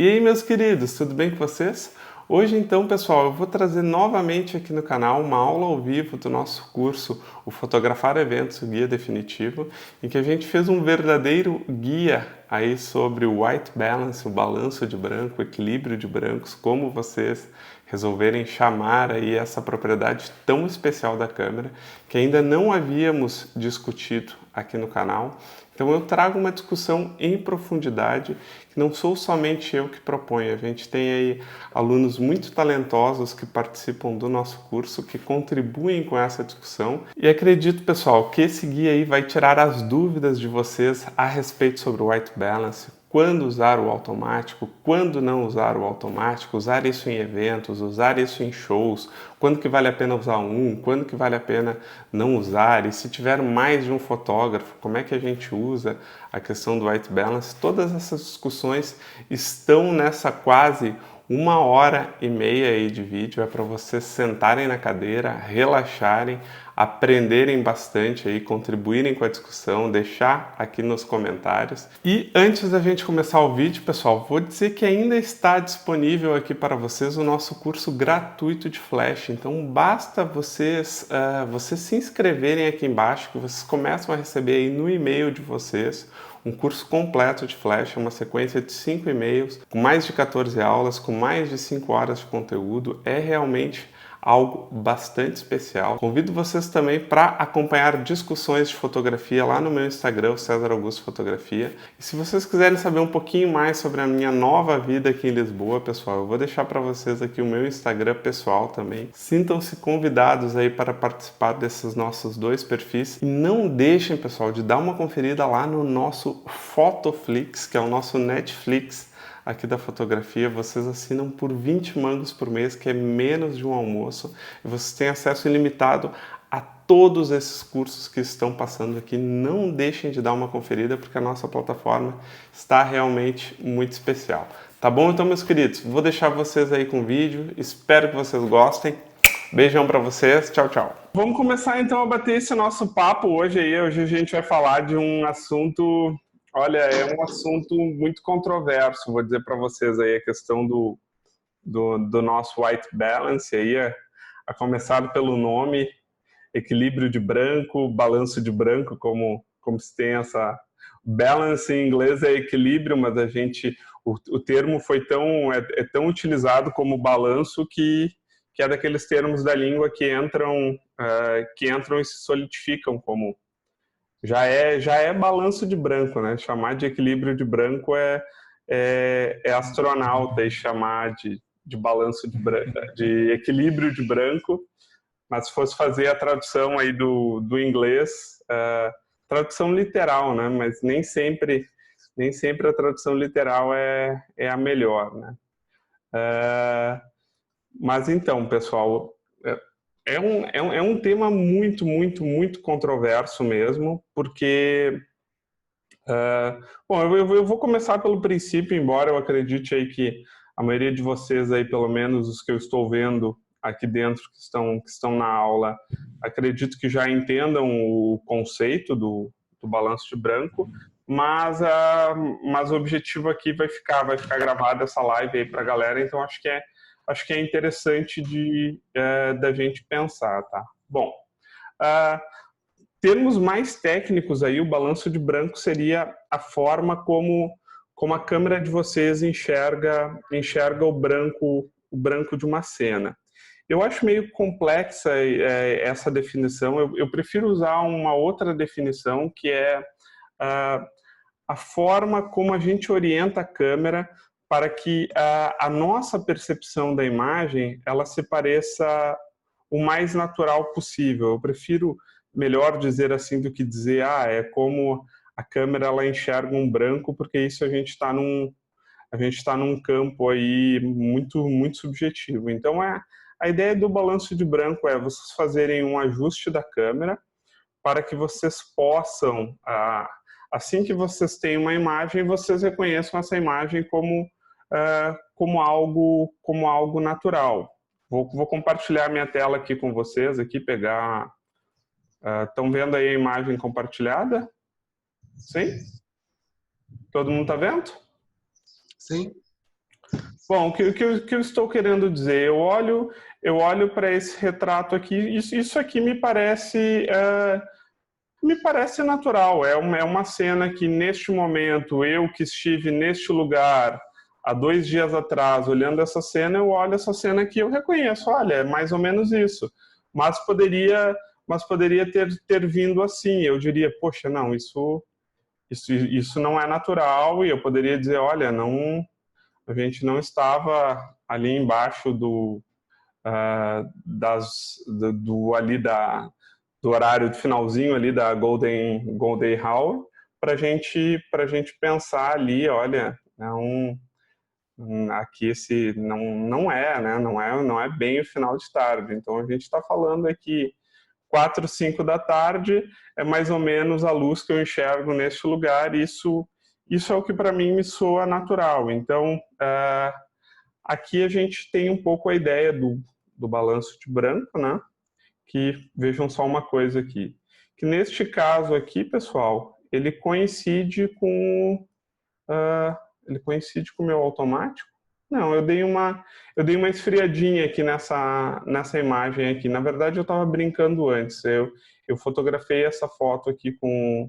E aí, meus queridos, tudo bem com vocês? Hoje então, pessoal, eu vou trazer novamente aqui no canal uma aula ao vivo do nosso curso, o Fotografar Eventos, o Guia Definitivo, em que a gente fez um verdadeiro guia aí sobre o White Balance, o balanço de branco, o equilíbrio de brancos, como vocês resolverem chamar aí essa propriedade tão especial da câmera, que ainda não havíamos discutido aqui no canal. Então eu trago uma discussão em profundidade, que não sou somente eu que proponho, a gente tem aí alunos muito talentosos que participam do nosso curso, que contribuem com essa discussão, e acredito, pessoal, que esse guia aí vai tirar as dúvidas de vocês a respeito sobre o White Balance, quando usar o automático, quando não usar o automático, usar isso em eventos, usar isso em shows, quando que vale a pena usar um, quando que vale a pena não usar, e se tiver mais de um fotógrafo, como é que a gente usa a questão do White Balance. Todas essas discussões estão nessa quase 1h30 aí de vídeo, é para vocês sentarem na cadeira, relaxarem, aprenderem bastante aí, contribuírem com a discussão, deixar aqui nos comentários. E antes da gente começar o vídeo, pessoal, vou dizer que ainda está disponível aqui para vocês o nosso curso gratuito de Flash. Então basta vocês se inscreverem aqui embaixo, que vocês começam a receber aí no e-mail de vocês um curso completo de Flash, uma sequência de 5 e-mails, com mais de 14 aulas, com mais de 5 horas de conteúdo. É realmente algo bastante especial. Convido vocês também para acompanhar discussões de fotografia lá no meu Instagram, César Augusto Fotografia. E se vocês quiserem saber um pouquinho mais sobre a minha nova vida aqui em Lisboa, pessoal, eu vou deixar para vocês aqui o meu Instagram pessoal também. Sintam-se convidados aí para participar desses nossos dois perfis. E não deixem, pessoal, de dar uma conferida lá no nosso Fotoflix, que é o nosso Netflix aqui da fotografia. Vocês assinam por 20 mangos por mês, que é menos de um almoço, e vocês têm acesso ilimitado a todos esses cursos que estão passando aqui. Não deixem de dar uma conferida, porque a nossa plataforma está realmente muito especial. Tá bom? Então, meus queridos, vou deixar vocês aí com o vídeo, espero que vocês gostem. Beijão para vocês, tchau, tchau. Vamos começar então a bater esse nosso papo hoje aí. Hoje a gente vai falar de um assunto. Olha, é um assunto muito controverso, vou dizer para vocês aí, a questão do nosso white balance, aí, a começar pelo nome, equilíbrio de branco, balanço de branco, como se tem essa... Balance em inglês é equilíbrio, mas o termo foi tão utilizado como balanço que é daqueles termos da língua que entram e se solidificam como... Já é balanço de branco, né? Chamar de equilíbrio de branco é astronauta, e chamar de balanço de equilíbrio de branco. Mas se fosse fazer a tradução aí do inglês, tradução literal, né? Mas nem sempre a tradução literal é a melhor, né? Mas então, pessoal, é um tema muito, muito, muito controverso mesmo, porque... bom, eu vou começar pelo princípio, embora eu acredite aí que a maioria de vocês aí, pelo menos os que eu estou vendo aqui dentro, que estão na aula, acredito que já entendam o conceito do balanço de branco, mas o objetivo aqui vai ficar gravada essa live aí para a galera, então acho que é interessante da gente pensar, tá? Bom, termos mais técnicos aí, o balanço de branco seria a forma como a câmera de vocês enxerga o branco de uma cena. Eu acho meio complexa essa definição, eu prefiro usar uma outra definição, que é a forma como a gente orienta a câmera para que a nossa percepção da imagem ela se pareça o mais natural possível. Eu prefiro melhor dizer assim do que dizer é como a câmera ela enxerga um branco, porque isso a gente está num campo aí muito, muito subjetivo. Então a ideia do balanço de branco é vocês fazerem um ajuste da câmera para que vocês possam, assim que vocês têm uma imagem, vocês reconheçam essa imagem como algo natural. Vou compartilhar minha tela aqui com vocês, aqui pegar... Estão vendo aí a imagem compartilhada? Sim? Todo mundo está vendo? Sim. Bom, o que eu estou querendo dizer? Eu olho para esse retrato aqui, isso aqui me parece natural. É uma cena que, neste momento, eu que estive neste lugar há 2 dias atrás, olhando essa cena, eu olho essa cena aqui e eu reconheço, olha, é mais ou menos isso. Mas poderia ter vindo assim. Eu diria, poxa, não, isso não é natural, e eu poderia dizer, olha, não... A gente não estava ali embaixo do horário de finalzinho ali da Golden Hour para gente pensar ali, olha, aqui esse não é, né? Não é bem o final de tarde. Então a gente está falando aqui 4, 5 da tarde é mais ou menos a luz que eu enxergo neste lugar. Isso é o que para mim me soa natural. Então, aqui a gente tem um pouco a ideia do balanço de branco, né? Que, vejam só uma coisa aqui, que neste caso aqui, pessoal, ele coincide com o meu automático. Não, eu dei uma esfriadinha aqui nessa imagem aqui. Na verdade, eu estava brincando antes. Eu fotografei essa foto aqui com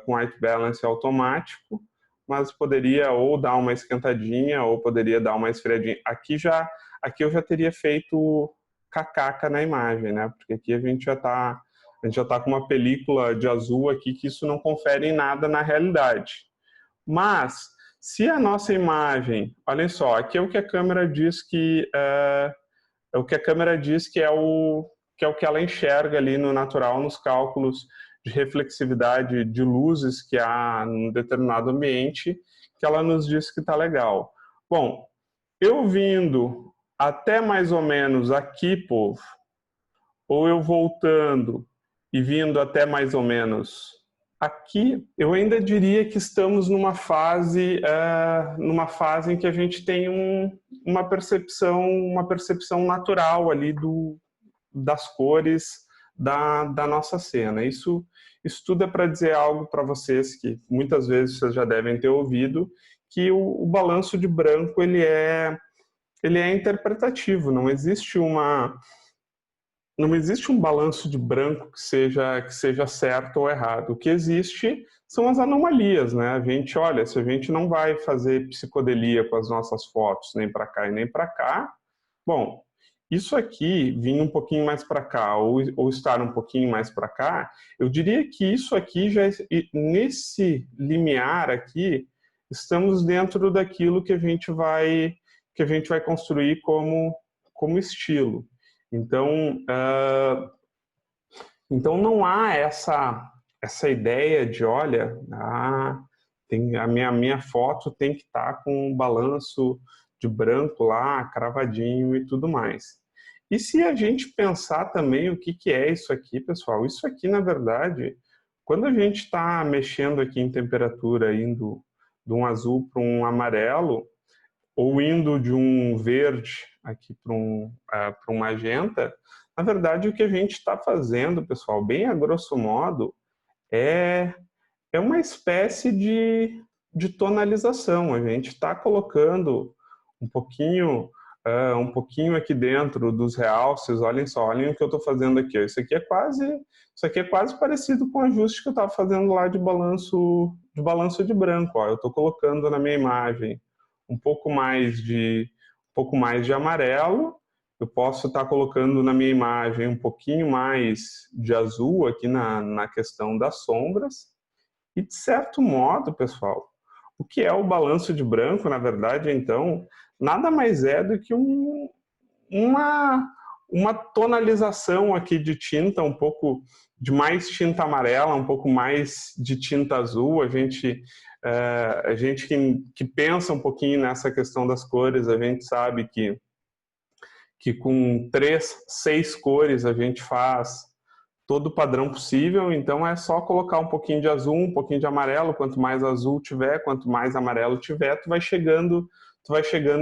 white balance automático, mas poderia ou dar uma esquentadinha ou poderia dar uma esfriadinha. Aqui eu já teria feito cacaca na imagem, né? Porque aqui a gente já tá com uma película de azul aqui que isso não confere em nada na realidade. Mas se a nossa imagem, olhem só, aqui é o que a câmera diz que é o que ela enxerga ali no natural, nos cálculos de reflexividade de luzes que há num determinado ambiente, que ela nos diz que está legal. Bom, eu vindo até mais ou menos aqui, povo, ou eu voltando e vindo até mais ou menos aqui, eu ainda diria que estamos numa fase em que a gente tem uma percepção natural ali das cores da nossa cena. Isso tudo é para dizer algo para vocês que muitas vezes vocês já devem ter ouvido, que o balanço de branco ele é interpretativo. Não existe um balanço de branco que seja certo ou errado. O que existe são as anomalias, né? Se a gente não vai fazer psicodelia com as nossas fotos, nem para cá e nem para cá, bom, isso aqui vir um pouquinho mais para cá ou estar um pouquinho mais para cá, eu diria que isso aqui nesse limiar aqui, estamos dentro daquilo que a gente vai construir como estilo. Então não há essa ideia de, olha, a minha foto tem que estar com um balanço de branco lá, cravadinho e tudo mais. E se a gente pensar também o que é isso aqui, pessoal, isso aqui, na verdade, quando a gente está mexendo aqui em temperatura, indo de um azul para um amarelo, ou indo de um verde aqui para um magenta, na verdade o que a gente está fazendo, pessoal, bem a grosso modo, é uma espécie de tonalização. A gente está colocando um pouquinho aqui dentro dos realces. Olhem só, olhem o que eu estou fazendo aqui. Isso aqui é quase parecido com o ajuste que eu estava fazendo lá de balanço de branco. Ó. Eu estou colocando na minha imagem um pouco mais de amarelo. Eu posso estar colocando na minha imagem um pouquinho mais de azul aqui na questão das sombras. E, de certo modo, pessoal, o que é o balanço de branco, na verdade, então, nada mais é do que uma tonalização aqui de tinta, um pouco de mais tinta amarela, um pouco mais de tinta azul. A gente que pensa um pouquinho nessa questão das cores, a gente sabe que que com 3, 6 cores a gente faz todo o padrão possível, então é só colocar um pouquinho de azul, um pouquinho de amarelo, quanto mais azul tiver, quanto mais amarelo tiver, tu vai chegando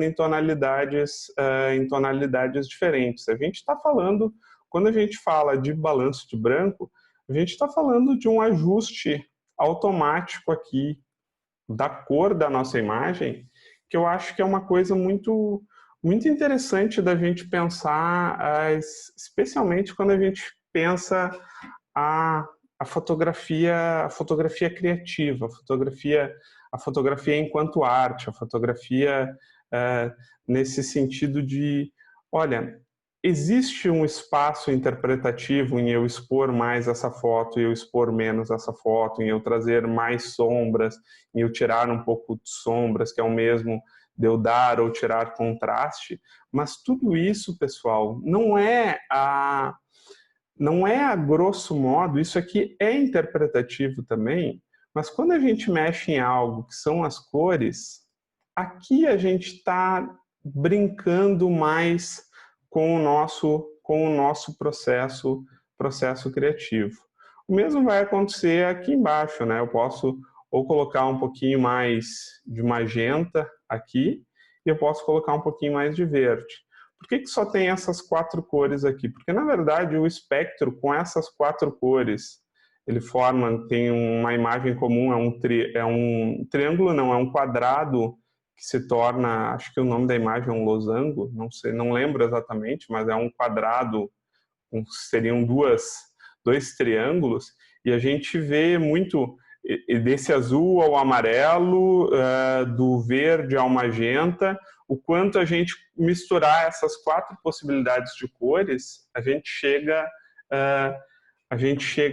em tonalidades diferentes. A gente está falando, quando a gente fala de balanço de branco, a gente está falando de um ajuste automático aqui da cor da nossa imagem, que eu acho que é uma coisa muito, muito interessante da gente pensar, especialmente quando a gente pensa a fotografia criativa, a fotografia enquanto arte, a fotografia nesse sentido de, olha, existe um espaço interpretativo em eu expor mais essa foto e eu expor menos essa foto, em eu trazer mais sombras, em eu tirar um pouco de sombras, que é o mesmo de eu dar ou tirar contraste, mas tudo isso, pessoal, não é a grosso modo, isso aqui é interpretativo também, mas quando a gente mexe em algo que são as cores, aqui a gente está brincando mais com o nosso processo criativo. O mesmo vai acontecer aqui embaixo, né? Eu posso ou colocar um pouquinho mais de magenta aqui, e eu posso colocar um pouquinho mais de verde. Por que só tem essas 4 cores aqui? Porque, na verdade, o espectro com essas 4 cores, ele tem uma imagem comum, é um triângulo, não, é um quadrado que se torna, acho que o nome da imagem é um losango, não sei, não lembro exatamente, mas é um quadrado, seriam dois triângulos, e a gente vê muito desse azul ao amarelo, do verde ao magenta, o quanto a gente misturar essas 4 possibilidades de cores, a gente chega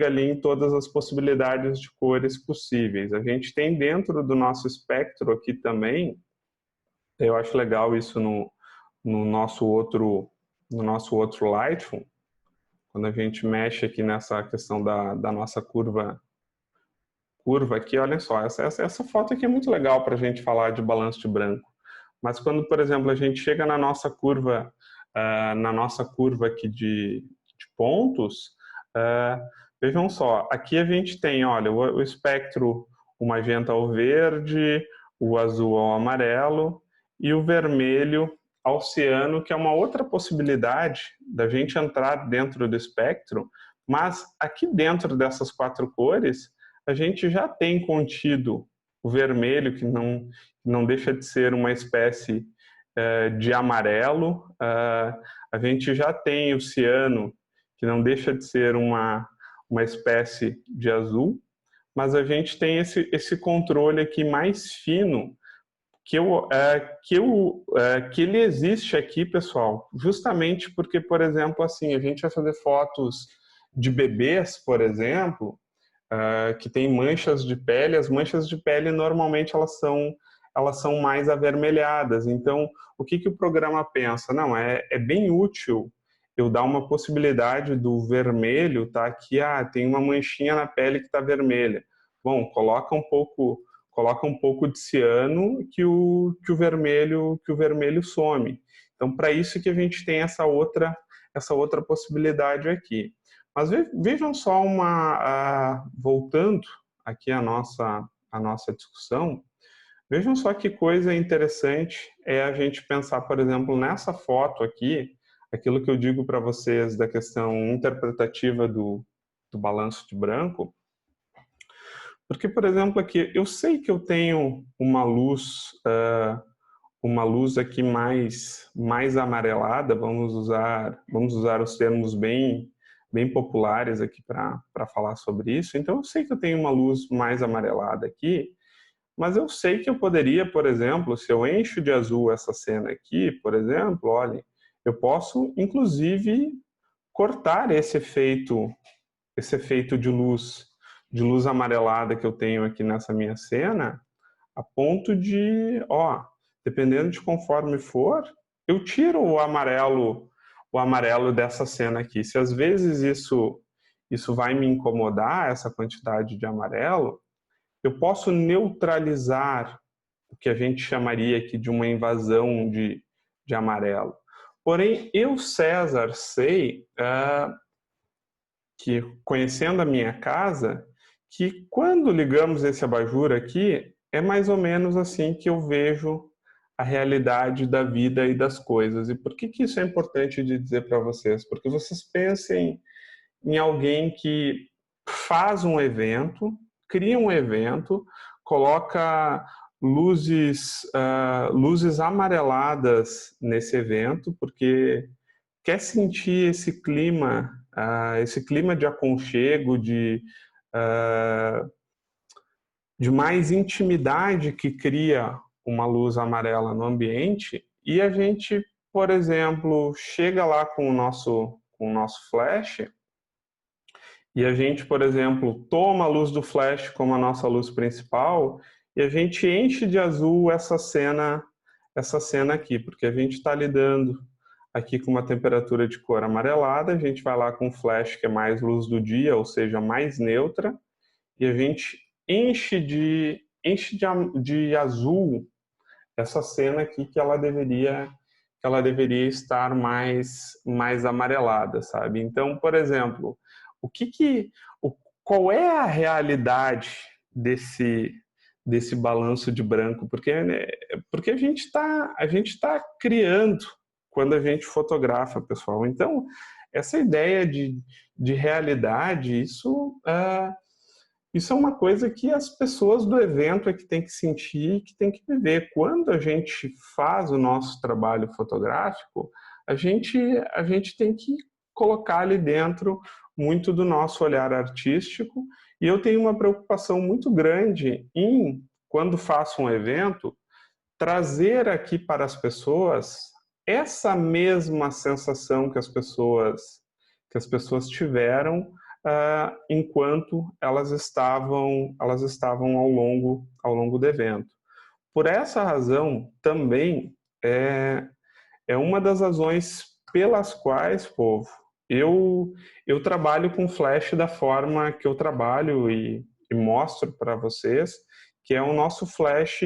ali em todas as possibilidades de cores possíveis. A gente tem dentro do nosso espectro aqui também, eu acho legal isso no nosso outro Lightroom, quando a gente mexe aqui nessa questão da nossa curva aqui, olha só, essa foto aqui é muito legal para a gente falar de balanço de branco. Mas quando, por exemplo, a gente chega na nossa curva aqui de pontos, vejam só, aqui a gente tem, olha, o espectro, o magenta ao verde, o azul ao amarelo e o vermelho ao ciano, que é uma outra possibilidade da gente entrar dentro do espectro, mas aqui dentro dessas 4 cores, a gente já tem contido o vermelho, que não deixa de ser uma espécie de amarelo, a gente já tem o ciano, que não deixa de ser uma espécie de azul, mas a gente tem esse controle aqui mais fino, que ele existe aqui, pessoal, justamente porque, por exemplo, assim, a gente vai fazer fotos de bebês, por exemplo, que tem manchas de pele. As manchas de pele normalmente elas são mais avermelhadas. Então, o que o programa pensa? Não, é bem útil eu dar uma possibilidade do vermelho, tá? Que tem uma manchinha na pele que está vermelha. Bom, coloca um pouco de ciano que o vermelho some. Então, para isso que a gente tem essa outra possibilidade aqui. Mas vejam só voltando aqui à nossa discussão, vejam só que coisa interessante é a gente pensar, por exemplo, nessa foto aqui, aquilo que eu digo para vocês da questão interpretativa do balanço de branco, porque, por exemplo, aqui, eu sei que eu tenho uma luz aqui mais amarelada, vamos usar os termos bem populares aqui para falar sobre isso. Então, eu sei que eu tenho uma luz mais amarelada aqui, mas eu sei que eu poderia, por exemplo, se eu encho de azul essa cena aqui, por exemplo, olhem, eu posso, inclusive, cortar esse efeito de luz amarelada que eu tenho aqui nessa minha cena, a ponto de, dependendo de conforme for, eu tiro o amarelo dessa cena aqui. Se às vezes isso vai me incomodar, essa quantidade de amarelo, eu posso neutralizar o que a gente chamaria aqui de uma invasão de amarelo. Porém, eu, César, sei que, conhecendo a minha casa, que quando ligamos esse abajur aqui, é mais ou menos assim que eu vejo a realidade da vida e das coisas. E por que que isso é importante de dizer para vocês? Porque vocês pensem em alguém que faz um evento, cria um evento, coloca luzes amareladas nesse evento, porque quer sentir esse clima de aconchego, de mais intimidade que cria uma luz amarela no ambiente, e a gente, por exemplo, chega lá com o nosso flash, e a gente, por exemplo, toma a luz do flash como a nossa luz principal, e a gente enche de azul essa cena aqui, porque a gente está lidando aqui com uma temperatura de cor amarelada, a gente vai lá com o flash, que é mais luz do dia, ou seja, mais neutra, e a gente enche de azul essa cena aqui que ela deveria estar mais amarelada, sabe? Então, por exemplo, o que que qual é a realidade desse balanço de branco? Porque a gente tá criando quando a gente fotografa, pessoal. Então, essa ideia de realidade, isso é uma coisa que as pessoas do evento é que tem que sentir, que tem que viver. Quando a gente faz o nosso trabalho fotográfico, a gente tem que colocar ali dentro muito do nosso olhar artístico. E eu tenho uma preocupação muito grande em, quando faço um evento, trazer aqui para as pessoas essa mesma sensação que as pessoas tiveram enquanto elas estavam ao longo do evento. Por essa razão, também é uma das razões pelas quais, povo, eu trabalho com flash da forma que eu trabalho e mostro para vocês, que é o nosso flash,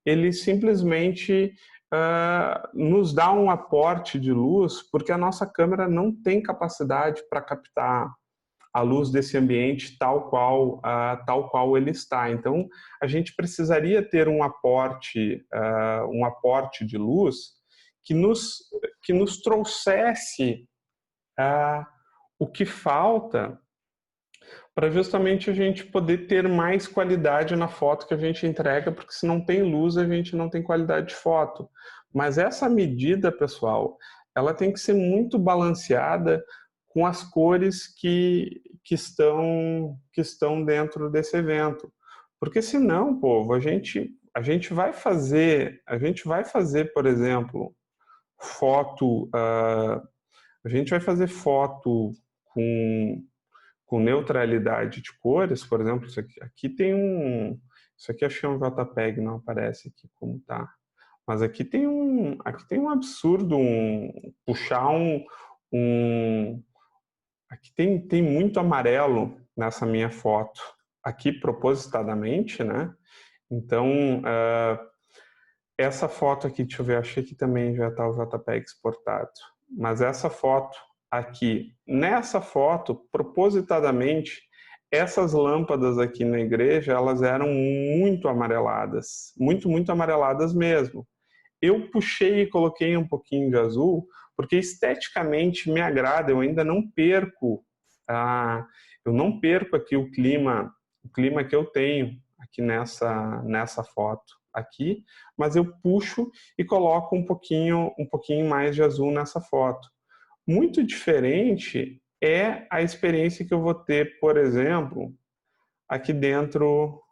ele simplesmente nos dá um aporte de luz, porque a nossa câmera não tem capacidade para captar a luz desse ambiente tal qual ele está. Então, a gente precisaria ter um aporte de luz que nos trouxesse o que falta para justamente a gente poder ter mais qualidade na foto que a gente entrega, porque se não tem luz, a gente não tem qualidade de foto. Mas essa medida, pessoal, ela tem que ser muito balanceada com as cores que estão dentro desse evento. Porque senão, povo, a gente vai fazer, por exemplo, foto, a gente vai fazer foto com neutralidade de cores, por exemplo, isso aqui acho que é um JPEG, não aparece aqui como tá. Mas aqui tem um absurdo, puxar aqui tem muito amarelo nessa minha foto, aqui propositadamente, né? Então, essa foto aqui, deixa eu ver, achei que também já está o JPEG exportado. Mas essa foto aqui, nessa foto, propositadamente, essas lâmpadas aqui na igreja, elas eram muito amareladas, muito, muito amareladas mesmo. Eu puxei e coloquei um pouquinho de azul, porque esteticamente me agrada, eu ainda não perco, aqui o clima que eu tenho aqui nessa foto aqui, mas eu puxo e coloco um pouquinho mais de azul nessa foto. Muito diferente é a experiência que eu vou ter, por exemplo, aqui dentro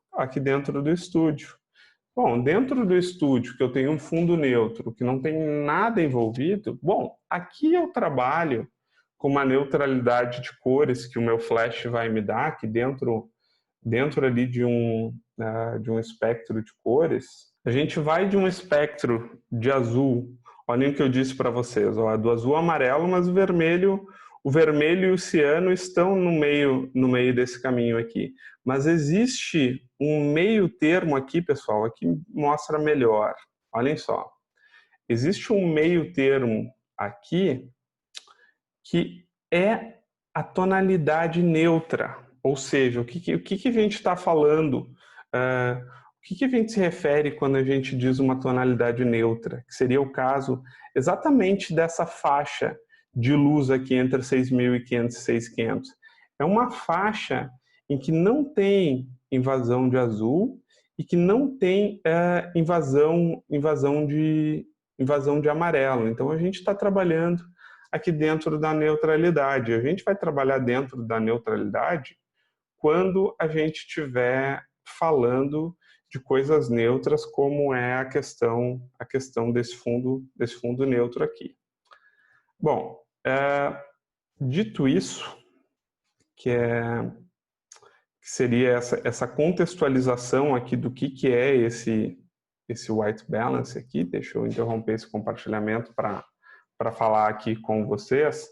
do estúdio. Bom, dentro do estúdio, que eu tenho um fundo neutro, que não tem nada envolvido, bom, aqui eu trabalho com uma neutralidade de cores que o meu flash vai me dar, aqui dentro ali de um espectro de cores. A gente vai de um espectro de azul, olhem o que eu disse para vocês, ó, do azul ao amarelo, mas o vermelho e o ciano estão no meio desse caminho aqui. Mas existe um meio termo aqui, pessoal, aqui mostra melhor. Olhem só. Existe um meio termo aqui, que é a tonalidade neutra. Ou seja, o que a gente está falando? O que a gente se refere quando a gente diz uma tonalidade neutra? Que seria o caso exatamente dessa faixa de luz aqui entre 6.500 e 6.500. É uma faixa em que não tem invasão de azul e que não tem invasão de amarelo. Então a gente está trabalhando aqui dentro da neutralidade. A gente vai trabalhar dentro da neutralidade quando a gente estiver falando de coisas neutras, como é a questão desse fundo neutro aqui. Bom, dito isso, que seria essa contextualização aqui do que é esse white balance aqui. Deixa eu interromper esse compartilhamento para falar aqui com vocês.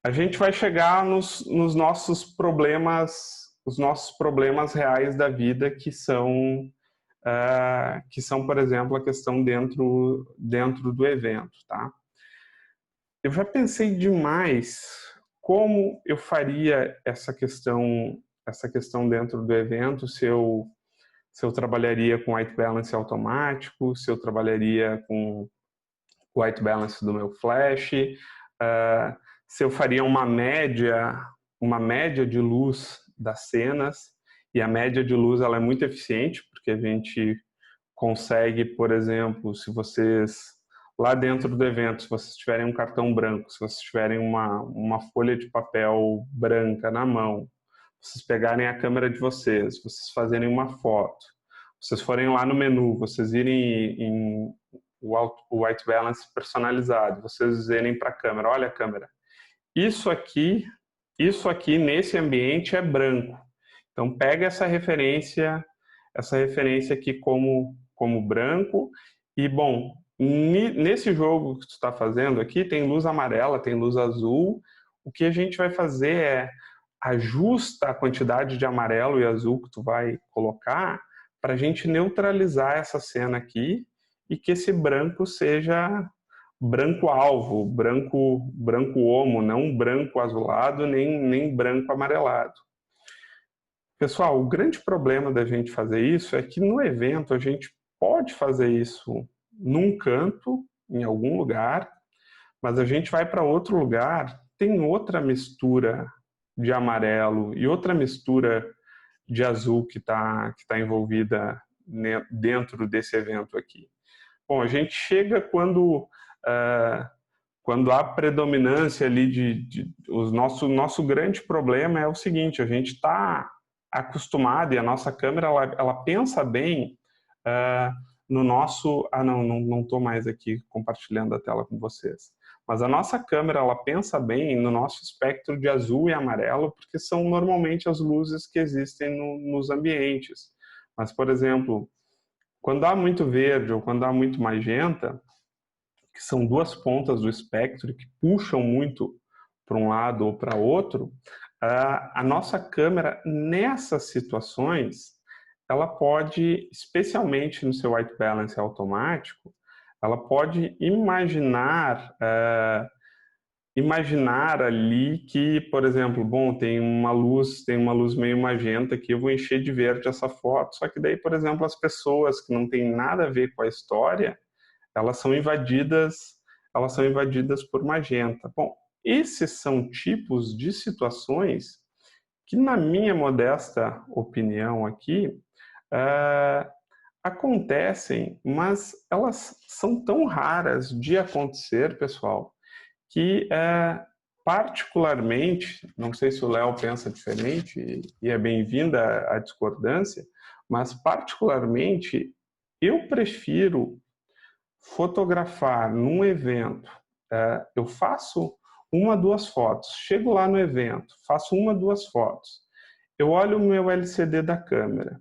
A gente vai chegar nos nossos problemas, os nossos problemas reais da vida, que são, por exemplo, a questão dentro do evento, tá? Eu já pensei demais como eu faria essa questão dentro do evento, se eu trabalharia com white balance automático, se eu trabalharia com white balance do meu flash, se eu faria uma média de luz das cenas. E a média de luz ela é muito eficiente, porque a gente consegue, por exemplo, se vocês lá dentro do evento, se vocês tiverem um cartão branco, se vocês tiverem uma folha de papel branca na mão, vocês pegarem a câmera de vocês fazerem uma foto, vocês forem lá no menu, vocês irem em o white balance personalizado, vocês dizerem para a câmera, olha a câmera, isso aqui nesse ambiente é branco. Então pega essa referência aqui como branco. E bom, nesse jogo que tu está fazendo aqui, tem luz amarela, tem luz azul. O que a gente vai fazer é ajusta a quantidade de amarelo e azul que tu vai colocar para a gente neutralizar essa cena aqui e que esse branco seja branco alvo, branco homo, não branco azulado, nem branco amarelado. Pessoal, o grande problema da gente fazer isso é que no evento a gente pode fazer isso num canto, em algum lugar, mas a gente vai para outro lugar, tem outra mistura de amarelo e outra mistura de azul que está envolvida dentro desse evento aqui. Bom, a gente chega quando há predominância ali o nosso grande problema é o seguinte: a gente está acostumado, e a nossa câmera ela pensa bem no nosso... não estou mais aqui compartilhando a tela com vocês. Mas a nossa câmera ela pensa bem no nosso espectro de azul e amarelo, porque são normalmente as luzes que existem nos ambientes. Mas, por exemplo, quando há muito verde ou quando há muito magenta, que são duas pontas do espectro que puxam muito para um lado ou para outro, a nossa câmera, nessas situações, ela pode, especialmente no seu white balance automático, ela pode imaginar ali que, por exemplo, bom, tem uma luz meio magenta que eu vou encher de verde essa foto, só que daí, por exemplo, as pessoas que não têm nada a ver com a história, elas são invadidas por magenta. Bom, esses são tipos de situações que, na minha modesta opinião aqui, acontecem, mas elas são tão raras de acontecer, pessoal, que particularmente, não sei se o Léo pensa diferente, e é bem-vinda a discordância, mas particularmente eu prefiro fotografar num evento. Eu faço 1 ou 2 fotos, chego lá no evento, faço 1 ou 2 fotos, eu olho o meu LCD da câmera,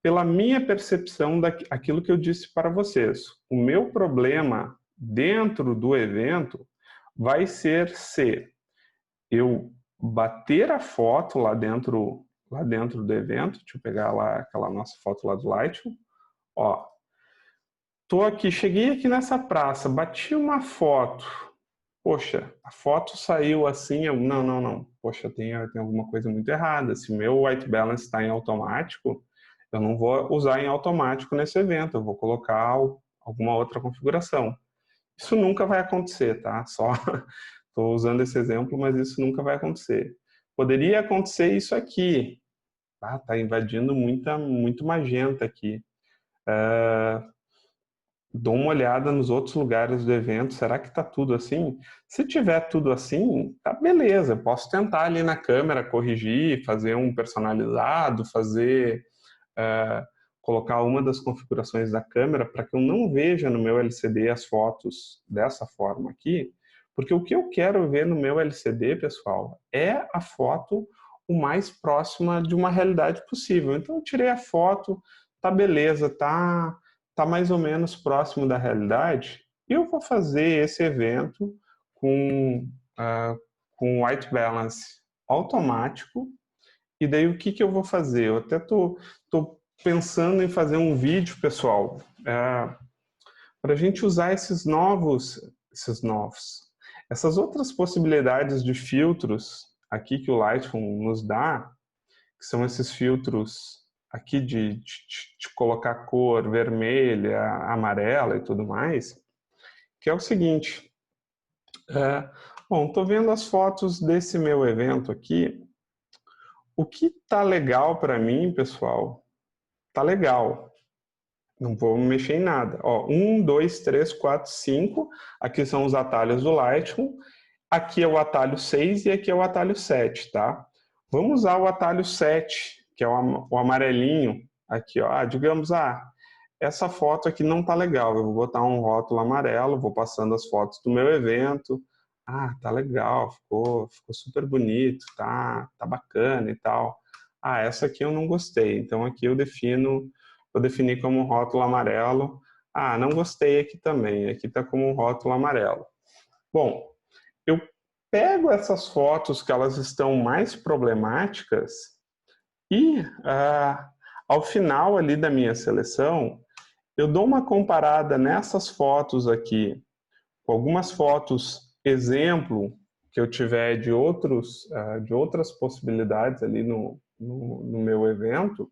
pela minha percepção daquilo que eu disse para vocês, o meu problema dentro do evento vai ser se eu bater a foto lá dentro do evento. Deixa eu pegar lá aquela nossa foto lá do Lightroom. Ó, cheguei aqui nessa praça, bati uma foto poxa, a foto saiu assim, não, poxa, tem alguma coisa muito errada. Se o meu white balance está em automático, eu não vou usar em automático nesse evento, eu vou colocar alguma outra configuração. Isso nunca vai acontecer, tá? Só estou usando esse exemplo, mas isso nunca vai acontecer. Poderia acontecer isso aqui. Tá invadindo muito magenta aqui. Dou uma olhada nos outros lugares do evento, será que está tudo assim? Se tiver tudo assim, tá beleza, eu posso tentar ali na câmera corrigir, fazer um personalizado, colocar uma das configurações da câmera para que eu não veja no meu LCD as fotos dessa forma aqui, porque o que eu quero ver no meu LCD, pessoal, é a foto o mais próxima de uma realidade possível. Então eu tirei a foto, tá beleza, tá mais ou menos próximo da realidade, e eu vou fazer esse evento com white balance automático. E daí o que eu vou fazer? Eu até tô pensando em fazer um vídeo, pessoal, para a gente usar essas outras possibilidades de filtros aqui que o Lightroom nos dá, que são esses filtros aqui de colocar cor vermelha, amarela e tudo mais, que é o seguinte. Bom, estou vendo as fotos desse meu evento aqui. O que tá legal para mim, pessoal, tá legal. Não vou mexer em nada. Ó, 1, 2, 3, 4, 5. Aqui são os atalhos do Lightroom. Aqui é o atalho 6 e aqui é o atalho 7, tá? Vamos usar o atalho 7, que é o amarelinho. Aqui, ó. Digamos, essa foto aqui não tá legal. Eu vou botar um rótulo amarelo, vou passando as fotos do meu evento. Tá legal, ficou super bonito, tá bacana e tal. Essa aqui eu não gostei. Então aqui vou definir como um rótulo amarelo. Não gostei aqui também. Aqui tá como um rótulo amarelo. Bom, eu pego essas fotos que elas estão mais problemáticas e ao final ali da minha seleção, eu dou uma comparada nessas fotos aqui com algumas fotos exemplo que eu tiver de outras possibilidades ali no meu evento,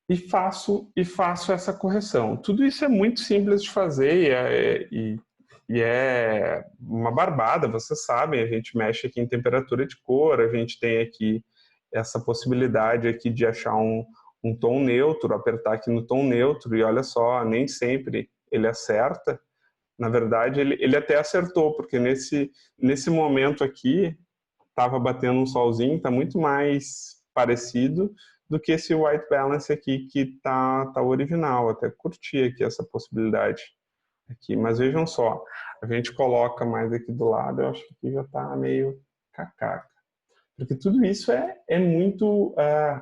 e faço essa correção. Tudo isso é muito simples de fazer e é uma barbada, vocês sabem, a gente mexe aqui em temperatura de cor, a gente tem aqui essa possibilidade aqui de achar um tom neutro, apertar aqui no tom neutro, e olha só, nem sempre ele acerta. Na verdade, ele até acertou, porque nesse momento aqui, estava batendo um solzinho, está muito mais parecido do que esse white balance aqui que tá original. Até curti aqui essa possibilidade aqui, mas vejam só, a gente coloca mais aqui do lado, eu acho que aqui já está meio cacaca. Porque tudo isso é muito...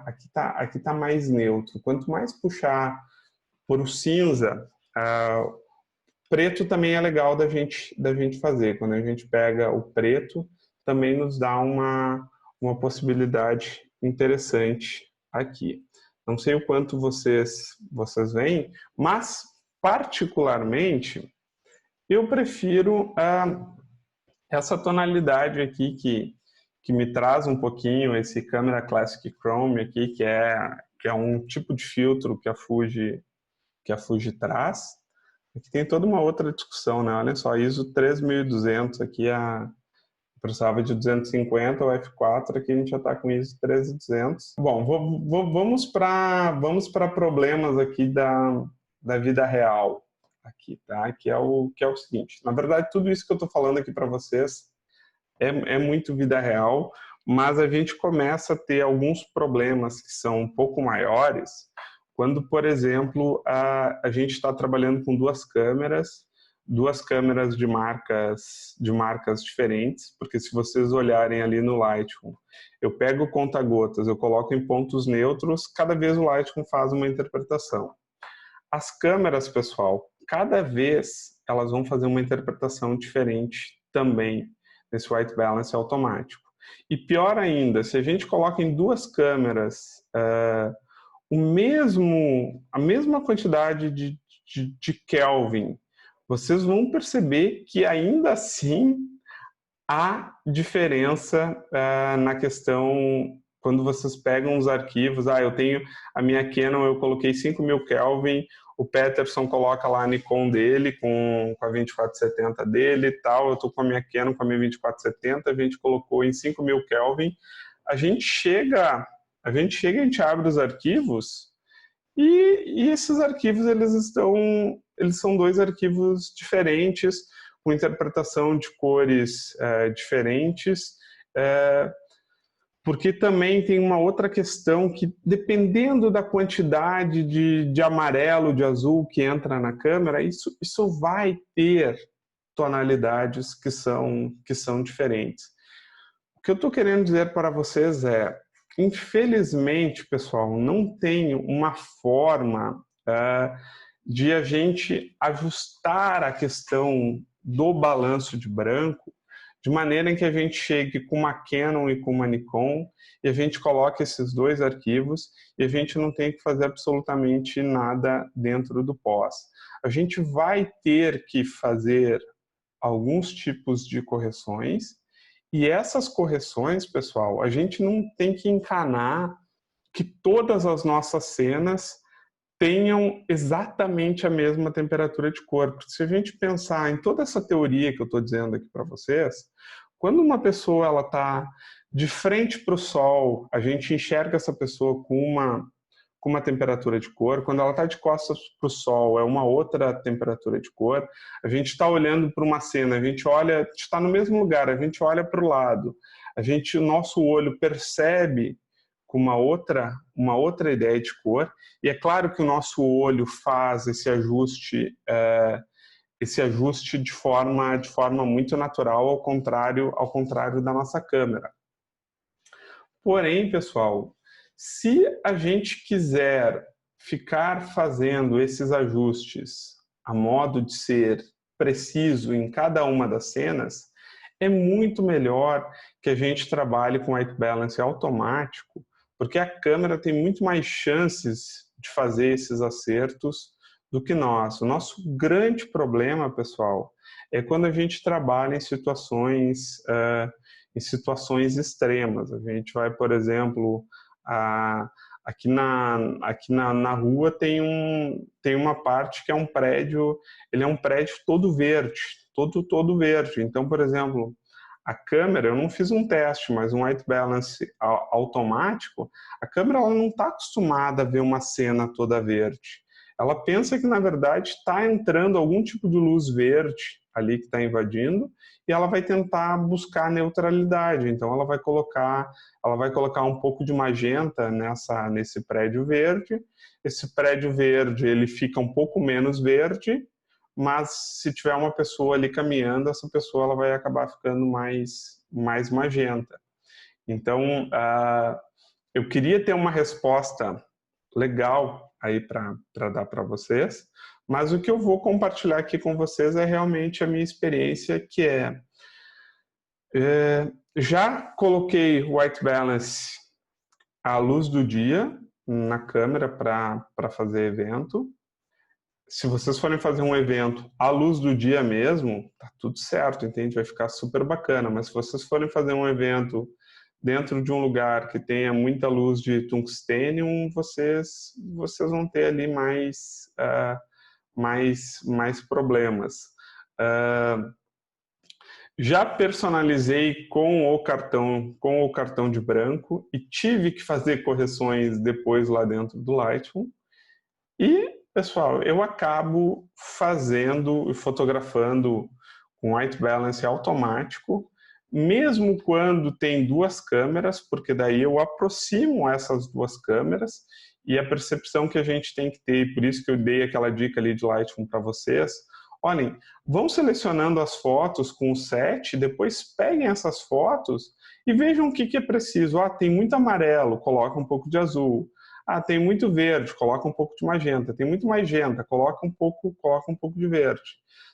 aqui tá mais neutro. Quanto mais puxar por o cinza, preto também é legal da gente fazer. Quando a gente pega o preto, também nos dá uma possibilidade interessante aqui. Não sei o quanto vocês veem, mas, particularmente, eu prefiro essa tonalidade aqui que me traz um pouquinho esse Camera Classic Chrome aqui, que é um tipo de filtro que a Fuji traz. Aqui tem toda uma outra discussão, né? Olha só, ISO 3200 aqui, precisava de 250, o F4, aqui a gente já está com ISO 13200. Bom, vamos para problemas aqui da vida real, aqui, tá? Que é o seguinte, na verdade, tudo isso que eu estou falando aqui para vocês é muito vida real, mas a gente começa a ter alguns problemas que são um pouco maiores, quando, por exemplo, a gente está trabalhando com duas câmeras de marcas diferentes, porque se vocês olharem ali no Lightroom, eu pego o conta-gotas, eu coloco em pontos neutros, cada vez o Lightroom faz uma interpretação. As câmeras, pessoal, cada vez elas vão fazer uma interpretação diferente também nesse white balance automático. E pior ainda, se a gente coloca em duas câmeras a mesma quantidade de Kelvin, vocês vão perceber que ainda assim há diferença na questão quando vocês pegam os arquivos. Eu tenho a minha Canon, eu coloquei 5000 Kelvin, o Peterson coloca lá a Nikon dele com a 2470 dele e tal, eu estou com a minha Canon com a minha 2470, a gente colocou em 5000 Kelvin, a gente a gente abre os arquivos e esses arquivos eles são dois arquivos diferentes, com interpretação de cores diferentes, porque também tem uma outra questão que, dependendo da quantidade de amarelo, de azul que entra na câmera, isso vai ter tonalidades que são diferentes. O que eu estou querendo dizer para vocês é, infelizmente, pessoal, não tem uma forma de a gente ajustar a questão do balanço de branco de maneira em que a gente chegue com uma Canon e com uma Nikon e a gente coloque esses dois arquivos e a gente não tem que fazer absolutamente nada dentro do pós. A gente vai ter que fazer alguns tipos de correções e essas correções, pessoal, a gente não tem que encanar que todas as nossas cenas tenham exatamente a mesma temperatura de cor. Se a gente pensar em toda essa teoria que eu estou dizendo aqui para vocês, quando uma pessoa está de frente para o sol, a gente enxerga essa pessoa com uma temperatura de cor. Quando ela está de costas para o sol, é uma outra temperatura de cor. A gente está olhando para uma cena, a gente olha, está no mesmo lugar, a gente olha para o lado, o nosso olho percebe com uma outra ideia de cor, e é claro que o nosso olho faz esse ajuste de forma muito natural, ao contrário da nossa câmera. Porém, pessoal, se a gente quiser ficar fazendo esses ajustes a modo de ser preciso em cada uma das cenas, é muito melhor que a gente trabalhe com white balance automático, porque a câmera tem muito mais chances de fazer esses acertos do que nós. O nosso grande problema, pessoal, é quando a gente trabalha em situações extremas. A gente vai, por exemplo, aqui na rua tem uma parte que é um prédio, ele é um prédio todo verde, todo verde. Então, por exemplo, a câmera, eu não fiz um teste, mas um white balance automático, a câmera ela não está acostumada a ver uma cena toda verde. Ela pensa que, na verdade, está entrando algum tipo de luz verde ali que está invadindo e ela vai tentar buscar neutralidade. Então, ela vai colocar um pouco de magenta nesse prédio verde. Esse prédio verde ele fica um pouco menos verde, mas se tiver uma pessoa ali caminhando, essa pessoa ela vai acabar ficando mais magenta. Então, eu queria ter uma resposta legal aí para dar para vocês, mas o que eu vou compartilhar aqui com vocês é realmente a minha experiência, que já coloquei o white balance à luz do dia na câmera para fazer evento. Se vocês forem fazer um evento à luz do dia mesmo, tá tudo certo, entende? Vai ficar super bacana, mas se vocês forem fazer um evento dentro de um lugar que tenha muita luz de tungstênio, vocês vão ter ali mais problemas. Já personalizei com o cartão de branco e tive que fazer correções depois lá dentro do Lightroom. E, pessoal, eu acabo fazendo e fotografando com white balance automático, mesmo quando tem duas câmeras, porque daí eu aproximo essas duas câmeras e a percepção que a gente tem que ter, e por isso que eu dei aquela dica ali de Lightroom para vocês. Olhem, vão selecionando as fotos com o set, depois peguem essas fotos e vejam o que é preciso. Tem muito amarelo, coloca um pouco de azul. Tem muito verde, coloca um pouco de magenta. Tem muito magenta, coloca um pouco de verde.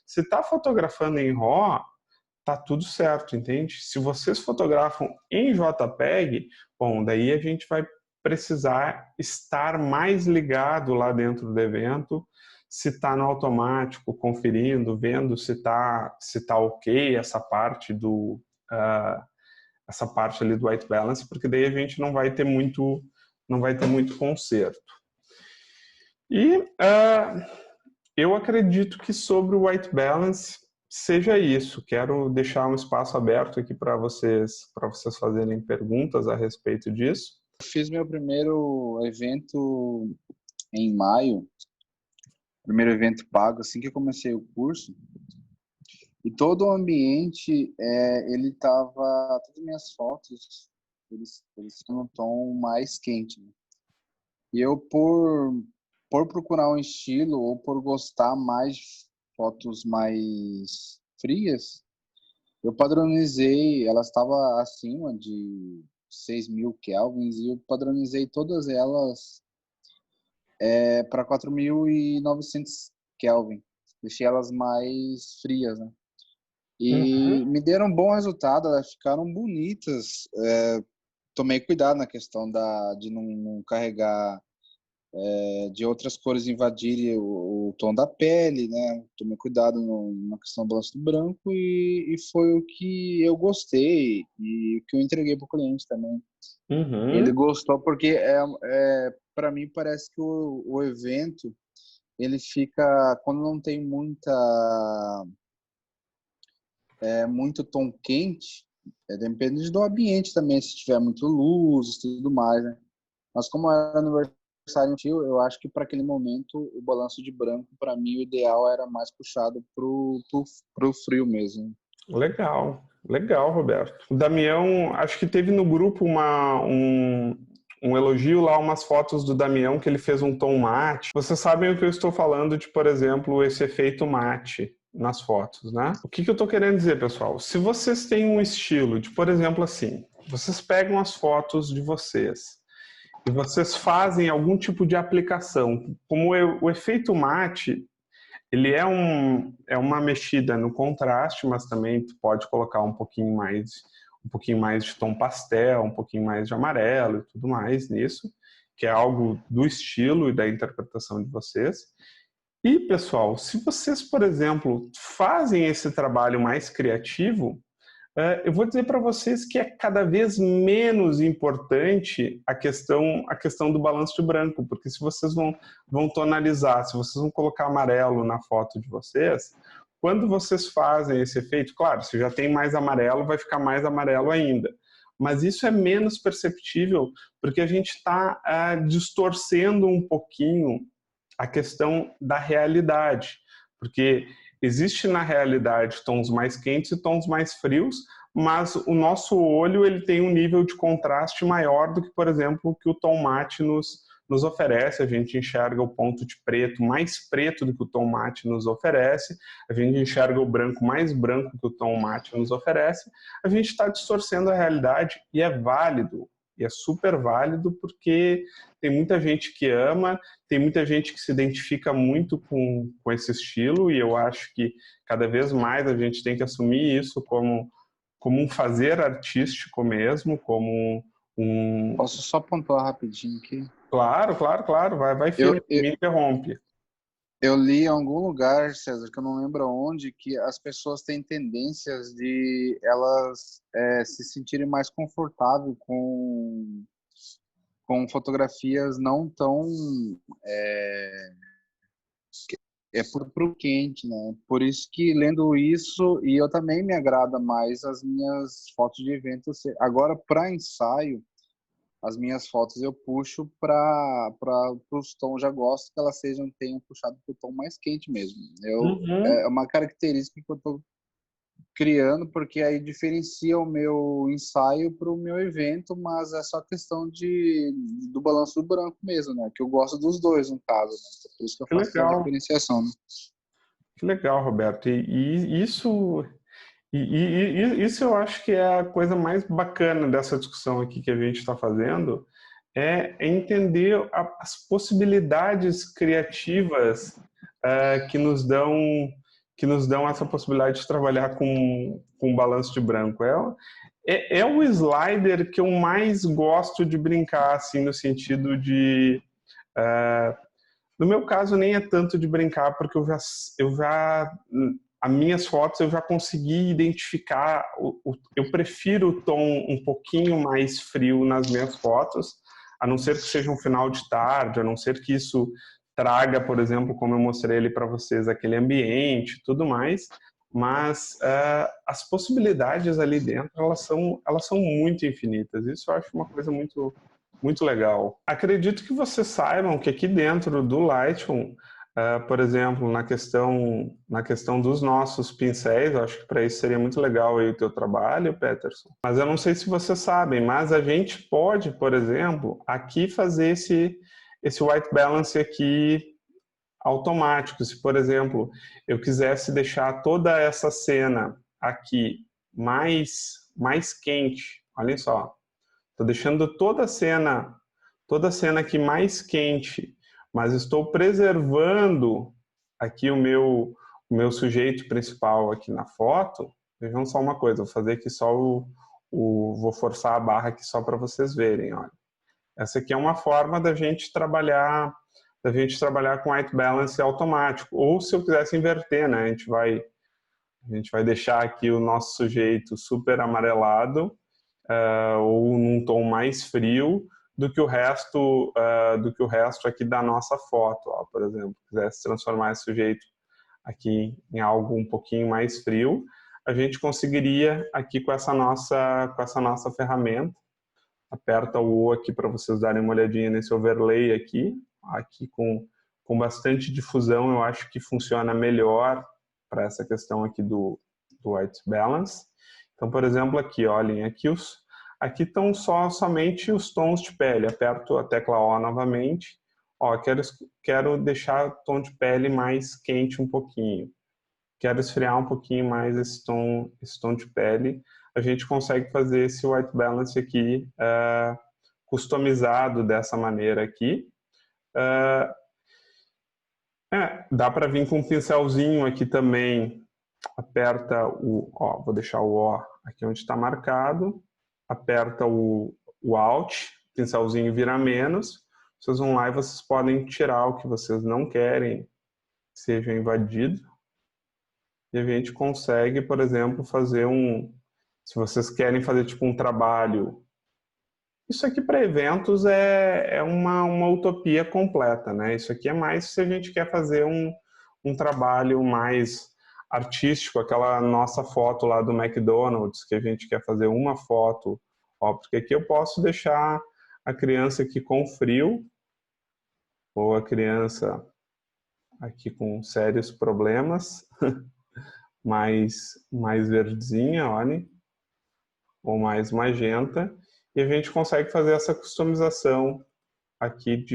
Se está fotografando em RAW, tá tudo certo, entende? Se vocês fotografam em JPEG, bom, daí a gente vai precisar estar mais ligado lá dentro do evento, se está no automático, conferindo, vendo se tá ok essa parte essa parte ali do white balance, porque daí a gente não vai ter muito conserto. E eu acredito que sobre o white balance seja isso. Quero deixar um espaço aberto aqui para vocês fazerem perguntas a respeito disso. Eu fiz meu primeiro evento em maio, primeiro evento pago, assim que eu comecei o curso. E todo o ambiente, ele tava, todas as minhas fotos, eles tinham um tom mais quente, né? E eu, por procurar um estilo ou por gostar mais de fotos mais frias, eu padronizei, ela estava acima de 6.000 kelvins e eu padronizei todas elas para 4.900 Kelvin. Deixei elas mais frias, né? E me deram um bom resultado, elas ficaram bonitas. Tomei cuidado na questão de não carregar de outras cores invadirem o tom da pele, né? Tomei cuidado na questão do balanço do branco e foi o que eu gostei e o que eu entreguei para o cliente também. Ele gostou porque para mim parece que o evento ele fica, quando não tem muito tom quente, depende do ambiente também, se tiver muito luz e tudo mais, né? Mas como era aniversário infantil, eu acho que para aquele momento o balanço de branco, para mim, o ideal era mais puxado pro frio mesmo. Legal, Roberto. O Damião, acho que teve no grupo um elogio lá, umas fotos do Damião que ele fez um tom mate. Vocês sabem o que eu estou falando de, por exemplo, esse efeito mate nas fotos, né? O que eu estou querendo dizer, pessoal? Se vocês têm um estilo de, por exemplo, assim, vocês pegam as fotos de vocês e vocês fazem algum tipo de aplicação, como o efeito mate, ele é uma mexida no contraste, mas também tu pode colocar um pouquinho mais de tom pastel, um pouquinho mais de amarelo e tudo mais nisso, que é algo do estilo e da interpretação de vocês. E, pessoal, se vocês, por exemplo, fazem esse trabalho mais criativo, eu vou dizer para vocês que é cada vez menos importante a questão do balanço de branco, porque se vocês vão tonalizar, se vocês vão colocar amarelo na foto de vocês, quando vocês fazem esse efeito, claro, se já tem mais amarelo, vai ficar mais amarelo ainda. Mas isso é menos perceptível, porque a gente está distorcendo um pouquinho a questão da realidade, porque existe na realidade tons mais quentes e tons mais frios, mas o nosso olho ele tem um nível de contraste maior do que, por exemplo, o que o tom mate nos oferece. A gente enxerga o ponto de preto mais preto do que o tom mate nos oferece, a gente enxerga o branco mais branco que o tom mate nos oferece, a gente está distorcendo a realidade e é válido. E é super válido porque tem muita gente que ama, tem muita gente que se identifica muito com esse estilo e eu acho que cada vez mais a gente tem que assumir isso como um fazer artístico mesmo, como um... Posso só pontuar rapidinho aqui? Claro, vai firme, me interrompe. Eu li em algum lugar, César, que eu não lembro onde, que as pessoas têm tendências de elas se sentirem mais confortáveis com fotografias não tão pro quente, né? Por isso que lendo isso, e eu também me agrada mais as minhas fotos de evento. Agora, para ensaio, as minhas fotos eu puxo para os tons, já gosto que elas tenham puxado para o tom mais quente mesmo. É uma característica que eu estou criando, porque aí diferencia o meu ensaio para o meu evento, mas é só questão do balanço do branco mesmo, né? Que eu gosto dos dois, no caso, né? Por isso que eu faço essa diferenciação, né? Que legal, Roberto. E isso eu acho que é a coisa mais bacana dessa discussão aqui que a gente está fazendo, é entender as possibilidades criativas que nos dão essa possibilidade de trabalhar com balanço de branco. É o slider que eu mais gosto de brincar, assim, no sentido de No meu caso, nem é tanto de brincar, porque as minhas fotos eu já consegui identificar, eu prefiro o tom um pouquinho mais frio nas minhas fotos, a não ser que seja um final de tarde, a não ser que isso traga, por exemplo, como eu mostrei ali para vocês, aquele ambiente e tudo mais, mas as possibilidades ali dentro, elas são muito infinitas. Isso eu acho uma coisa muito, muito legal. Acredito que vocês saibam que aqui dentro do Lightroom, por exemplo, na questão dos nossos pincéis, eu acho que para isso seria muito legal aí o teu trabalho, Peterson. Mas eu não sei se vocês sabem, mas a gente pode, por exemplo, aqui fazer esse white balance aqui automático. Se, por exemplo, eu quisesse deixar toda essa cena aqui mais quente, olha só, estou deixando toda a cena aqui mais quente, mas estou preservando aqui o meu sujeito principal aqui na foto. Vejam só uma coisa, vou fazer aqui só vou forçar a barra aqui só para vocês verem, olha. Essa aqui é uma forma da gente trabalhar com white balance automático. Ou se eu quisesse inverter, né? A gente vai deixar aqui o nosso sujeito super amarelado, ou num tom mais frio do que o resto aqui da nossa foto, ó, por exemplo, quisesse transformar esse sujeito aqui em algo um pouquinho mais frio, a gente conseguiria aqui com essa nossa ferramenta. Aperta o O aqui para vocês darem uma olhadinha nesse overlay aqui com bastante difusão, eu acho que funciona melhor para essa questão aqui do white balance. Então, por exemplo, aqui, olhem, aqui estão somente os tons de pele. Aperto a tecla O novamente. Ó, quero deixar o tom de pele mais quente um pouquinho. Quero esfriar um pouquinho mais esse tom de pele. A gente consegue fazer esse white balance aqui customizado dessa maneira aqui. Dá para vir com um pincelzinho aqui também. Aperta vou deixar o O aqui onde está marcado. Aperta o Alt, pincelzinho vira menos. Vocês vão lá e vocês podem tirar o que vocês não querem que seja invadido. E a gente consegue, por exemplo, fazer se vocês querem fazer tipo um trabalho. Isso aqui para eventos é uma utopia completa, né? Isso aqui é mais se a gente quer fazer um trabalho mais artístico, aquela nossa foto lá do McDonald's, que a gente quer fazer uma foto, ó, porque aqui eu posso deixar a criança aqui com frio, ou a criança aqui com sérios problemas, mais verdezinha, olhem, ou mais magenta, e a gente consegue fazer essa customização aqui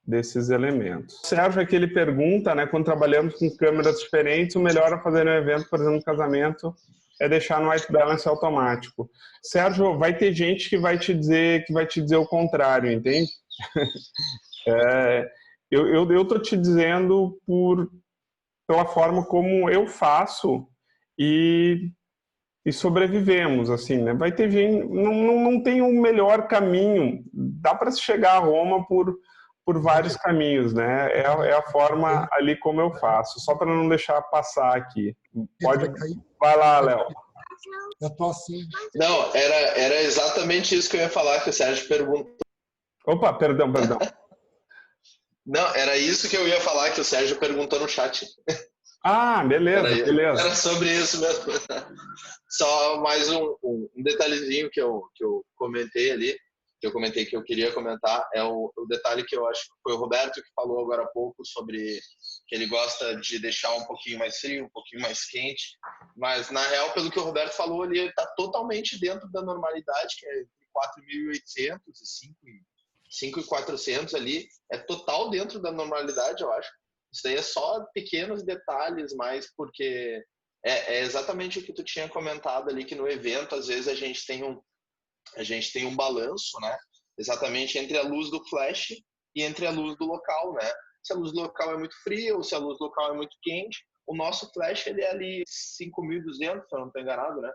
desses elementos. O Sérgio aqui ele pergunta, né, quando trabalhamos com câmeras diferentes, o melhor a fazer no evento, por exemplo, um casamento, é deixar no white balance automático. Sérgio, vai ter gente que vai te dizer o contrário, entende? Eu tô te dizendo pela forma como eu faço e sobrevivemos, assim, né? Vai ter gente, não tem um melhor caminho, dá para se chegar a Roma por vários caminhos, né? É a forma ali como eu faço, só para não deixar passar aqui. Vai lá, Léo. Eu tô assim. Não, era exatamente isso que eu ia falar, que o Sérgio perguntou. Opa, perdão. Não, era isso que eu ia falar, que o Sérgio perguntou no chat. Ah, beleza. Era sobre isso mesmo. Só mais um detalhezinho que eu comentei ali, que eu comentei que eu queria comentar, é o detalhe que eu acho que foi o Roberto que falou agora há pouco sobre que ele gosta de deixar um pouquinho mais frio, um pouquinho mais quente, mas na real, pelo que o Roberto falou, ele está totalmente dentro da normalidade, que é entre 4.800 e 5.400 ali, é total dentro da normalidade, eu acho. Isso daí é só pequenos detalhes, mas porque é exatamente o que tu tinha comentado ali, que no evento, às vezes, a gente tem um balanço, né? Exatamente entre a luz do flash e entre a luz do local, né? Se a luz do local é muito fria ou se a luz do local é muito quente, o nosso flash ele é ali 5.200, se eu não estou enganado, né?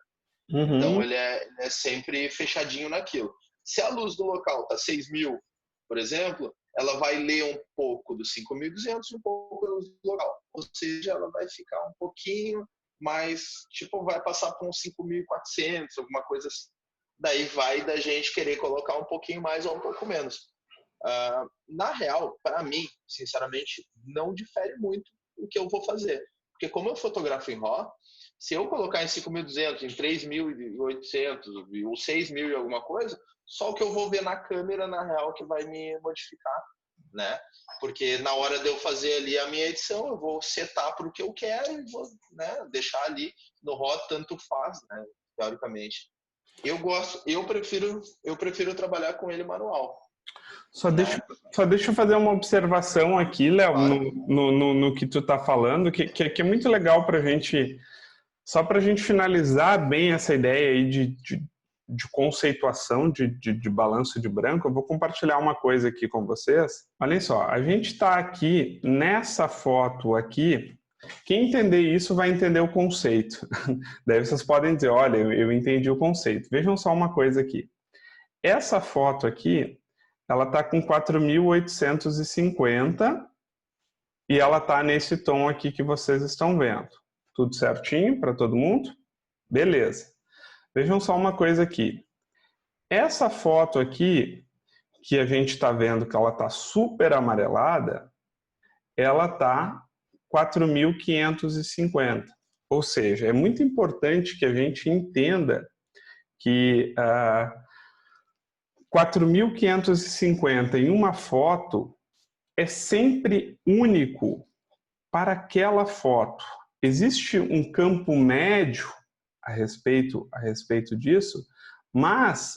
Uhum. Então ele é sempre fechadinho naquilo. Se a luz do local tá 6.000, por exemplo, ela vai ler um pouco do 5.200 e um pouco do local. Ou seja, ela vai ficar um pouquinho mais, tipo, vai passar por uns 5.400, alguma coisa assim. Daí vai da gente querer colocar um pouquinho mais ou um pouco menos. Na real, para mim, sinceramente, não difere muito o que eu vou fazer. Porque como eu fotografo em RAW, se eu colocar em 5.200, em 3.800 ou 6.000 e alguma coisa, só o que eu vou ver na câmera, na real, que vai me modificar, né? Porque na hora de eu fazer ali a minha edição, eu vou setar para o que eu quero e vou, né, deixar ali no RAW, tanto faz, né, teoricamente. Eu prefiro trabalhar com ele manual. Só deixa eu fazer uma observação aqui, Léo, Claro. no que tu tá falando, que é muito legal pra gente, só pra gente finalizar bem essa ideia aí de conceituação de balanço de branco. Eu vou compartilhar uma coisa aqui com vocês. Olhem só, a gente tá aqui, nessa foto aqui, quem entender isso vai entender o conceito. Daí vocês podem dizer, olha, eu entendi o conceito. Vejam só uma coisa aqui. Essa foto aqui, ela está com 4.850 e ela está nesse tom aqui que vocês estão vendo. Tudo certinho para todo mundo? Beleza. Vejam só uma coisa aqui. Essa foto aqui, que a gente está vendo que ela está super amarelada, ela está 4.550. Ou seja, é muito importante que a gente entenda que 4.550 em uma foto é sempre único para aquela foto. Existe um campo médio a respeito disso, mas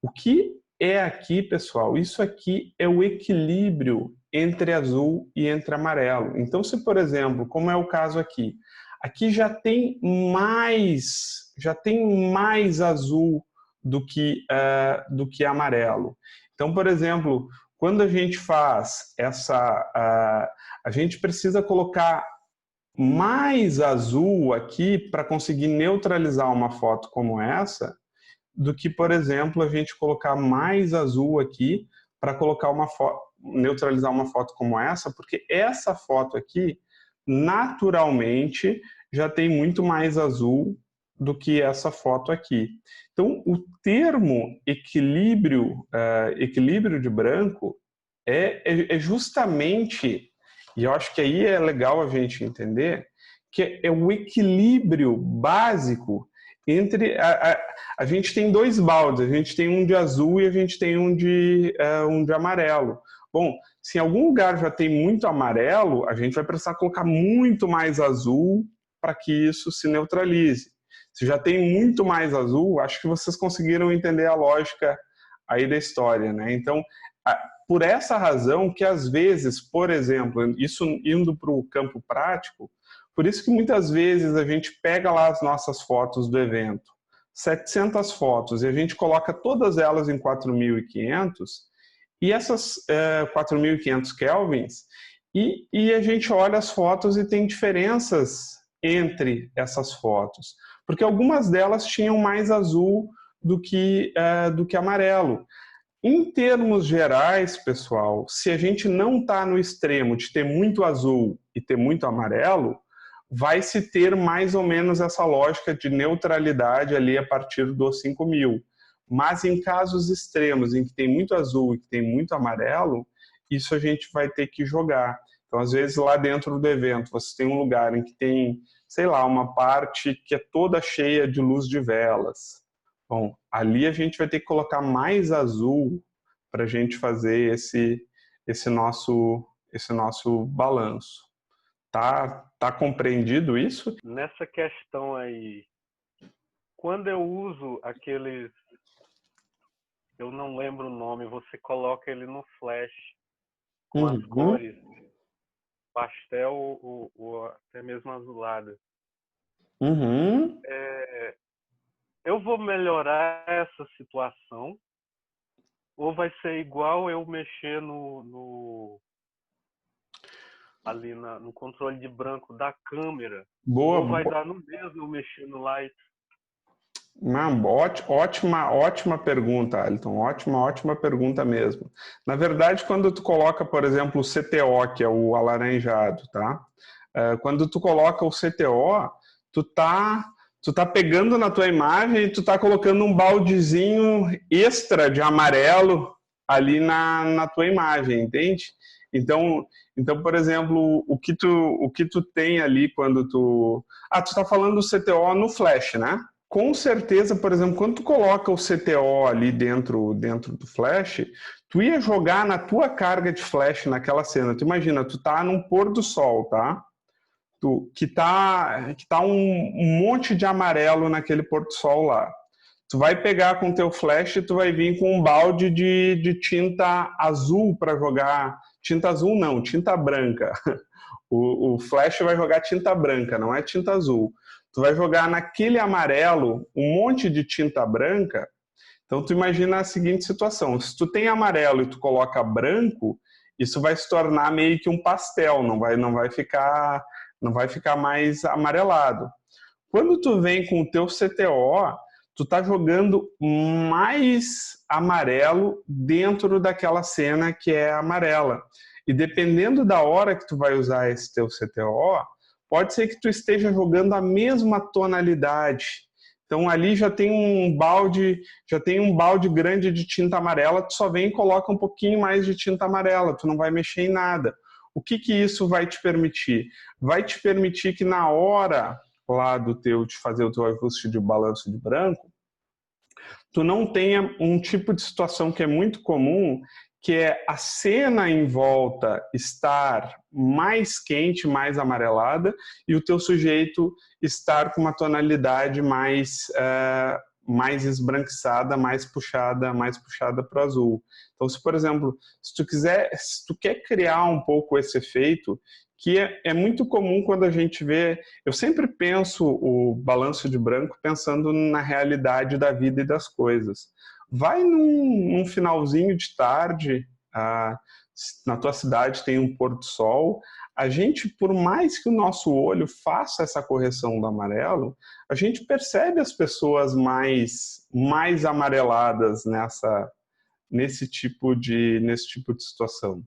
o que é aqui, pessoal? Isso aqui é o equilíbrio entre azul e entre amarelo. Então, se, por exemplo, como é o caso aqui, aqui já tem mais azul do que amarelo. Então, por exemplo, quando a gente faz a gente precisa colocar mais azul aqui para conseguir neutralizar uma foto como essa, do que, por exemplo, a gente colocar mais azul aqui para colocar neutralizar uma foto como essa, porque essa foto aqui, naturalmente, já tem muito mais azul do que essa foto aqui. Então, o termo equilíbrio de branco é justamente, e eu acho que aí é legal a gente entender, que é o equilíbrio básico entre... A gente tem dois baldes, a gente tem um de azul e a gente tem um de amarelo. Bom, se em algum lugar já tem muito amarelo, a gente vai precisar colocar muito mais azul para que isso se neutralize. Se já tem muito mais azul, acho que vocês conseguiram entender a lógica aí da história, né? Então, por essa razão que às vezes, por exemplo, isso indo para o campo prático, por isso que muitas vezes a gente pega lá as nossas fotos do evento, 700 fotos, e a gente coloca todas elas em 4.500, e essas 4.500 kelvins, e a gente olha as fotos e tem diferenças entre essas fotos, porque algumas delas tinham mais azul do que amarelo. Em termos gerais, pessoal, se a gente não está no extremo de ter muito azul e ter muito amarelo, vai se ter mais ou menos essa lógica de neutralidade ali a partir dos 5.000. Mas em casos extremos, em que tem muito azul e que tem muito amarelo, isso a gente vai ter que jogar. Então, às vezes, lá dentro do evento, você tem um lugar em que tem, sei lá, uma parte que é toda cheia de luz de velas. Bom, ali a gente vai ter que colocar mais azul para a gente fazer esse nosso balanço. Tá compreendido isso? Nessa questão aí, quando eu uso aqueles, eu não lembro o nome, você coloca ele no flash com as cores pastel ou até mesmo azulada. Eu vou melhorar essa situação ou vai ser igual eu mexer ali no controle de branco da câmera? Boa. Ou vai dar no mesmo eu mexer no light? Ótima pergunta, Alisson. Ótima pergunta mesmo. Na verdade, quando tu coloca, por exemplo, o CTO, que é o alaranjado, tá? Quando tu coloca o CTO, tu tá pegando na tua imagem e tu tá colocando um baldezinho extra de amarelo ali na tua imagem, entende? Então, por exemplo, o que tu tem ali quando tu tá falando do CTO no Flash, né? Com certeza, por exemplo, quando tu coloca o CTO ali dentro do Flash, tu ia jogar na tua carga de Flash naquela cena. Tu imagina, tu tá num pôr do sol, tá? Que tá um monte de amarelo naquele pôr do sol lá. Tu vai pegar com teu Flash e tu vai vir com um balde de tinta azul para jogar. Tinta azul não, tinta branca. O Flash vai jogar tinta branca, não é tinta azul. Tu vai jogar naquele amarelo um monte de tinta branca. Então tu imagina a seguinte situação: se tu tem amarelo e tu coloca branco, isso vai se tornar meio que um pastel, não vai ficar mais amarelado. Quando tu vem com o teu CTO, tu tá jogando mais amarelo dentro daquela cena que é amarela. E dependendo da hora que tu vai usar esse teu CTO, pode ser que tu esteja jogando a mesma tonalidade. Então ali já tem um balde grande de tinta amarela, tu só vem e coloca um pouquinho mais de tinta amarela, tu não vai mexer em nada. O que isso vai te permitir? Vai te permitir que na hora lá de fazer o teu ajuste de balanço de branco, tu não tenha um tipo de situação que é muito comum, que é a cena em volta estar mais quente, mais amarelada, e o teu sujeito estar com uma tonalidade mais esbranquiçada, mais puxada para o azul. Então, se, por exemplo, se tu quer criar um pouco esse efeito, que é muito comum quando a gente vê. Eu sempre penso o balanço de branco pensando na realidade da vida e das coisas. Vai num finalzinho de tarde, na tua cidade tem um pôr do sol, a gente, por mais que o nosso olho faça essa correção do amarelo, a gente percebe as pessoas mais amareladas nesse tipo de situação.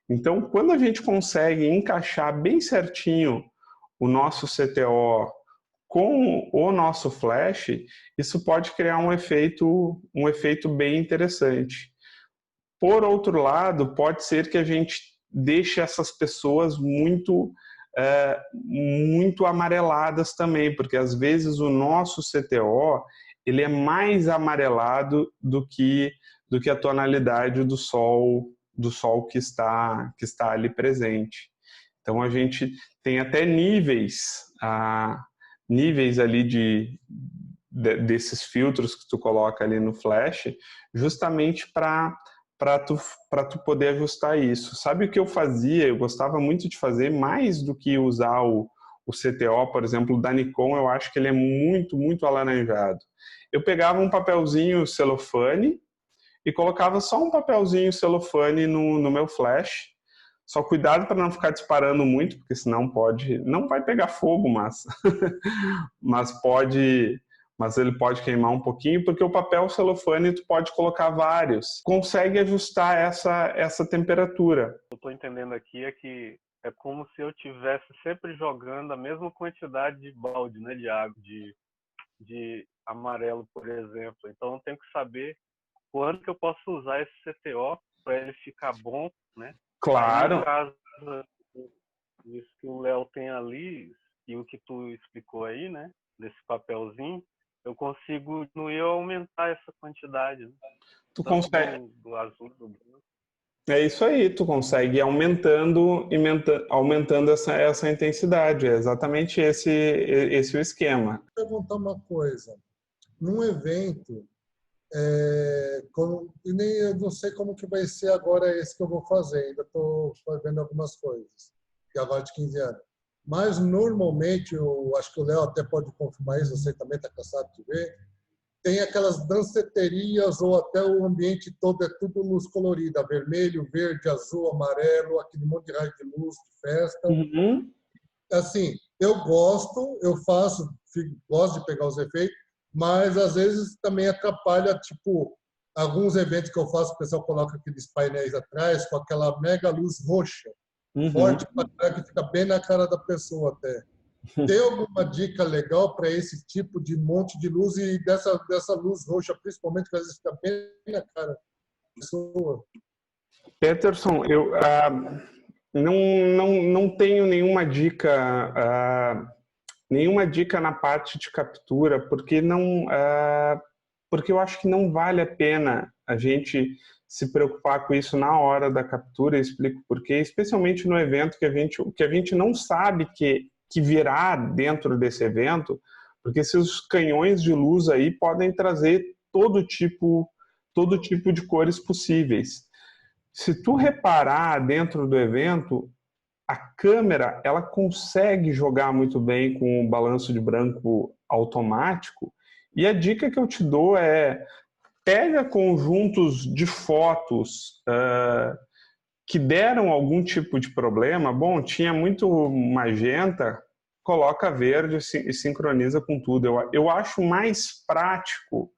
Então, quando a gente consegue encaixar bem certinho o nosso CTO com o nosso Flash, isso pode criar um efeito bem interessante. Por outro lado, pode ser que a gente deixe essas pessoas muito amareladas também, porque às vezes o nosso CTO ele é mais amarelado do que a tonalidade do sol que está ali presente. Então a gente tem até níveis ali desses filtros que tu coloca ali no Flash, justamente para tu poder ajustar isso. Sabe o que eu fazia? Eu gostava muito de fazer, mais do que usar o CTO, por exemplo, da Nikon, eu acho que ele é muito alaranjado. Eu pegava um papelzinho celofane e colocava só um papelzinho celofane no meu Flash. Só cuidado para não ficar disparando muito, porque senão não vai pegar fogo, mas mas ele pode queimar um pouquinho, porque o papel celofane tu pode colocar vários. Consegue ajustar essa temperatura. Eu estou entendendo aqui que é como se eu estivesse sempre jogando a mesma quantidade de balde, né, de água, de amarelo, por exemplo. Então eu tenho que saber quando que eu posso usar esse CTO para ele ficar bom, né? Claro. Aí, no caso, isso que o Léo tem ali e o que tu explicou aí, né, desse papelzinho, eu consigo diminuir ou aumentar essa quantidade. Né? Tu consegue. Do azul, do branco. É isso aí, tu consegue ir aumentando essa intensidade. É exatamente esse o esquema. Vou perguntar uma coisa. Num evento, eu não sei como que vai ser agora esse que eu vou fazer, ainda estou fazendo algumas coisas, já vai de 15 anos. Mas, normalmente, eu acho que o Léo até pode confirmar isso, você também está cansado de ver, tem aquelas danceterias ou até o ambiente todo é tudo luz colorida, vermelho, verde, azul, amarelo, aquele monte de raio de luz, de festa. Uhum. Assim, eu gosto, eu faço, gosto de pegar os efeitos, mas às vezes também atrapalha, tipo, alguns eventos que eu faço, o pessoal coloca aqueles painéis atrás com aquela mega luz roxa, forte para cá, que fica bem na cara da pessoa até. Tem alguma dica legal para esse tipo de monte de luz e dessa luz roxa, principalmente, que às vezes fica bem na cara da pessoa? Peterson, eu não tenho nenhuma dica na parte de captura, porque eu acho que não vale a pena a gente se preocupar com isso na hora da captura. Eu explico por quê, especialmente no evento que a gente não sabe que virá dentro desse evento, porque esses canhões de luz aí podem trazer todo tipo de cores possíveis. Se tu reparar dentro do evento, a câmera ela consegue jogar muito bem com o balanço de branco automático, e a dica que eu te dou é: pega conjuntos de fotos que deram algum tipo de problema. Bom, tinha muito magenta, coloca verde e sincroniza com tudo. Eu acho mais prático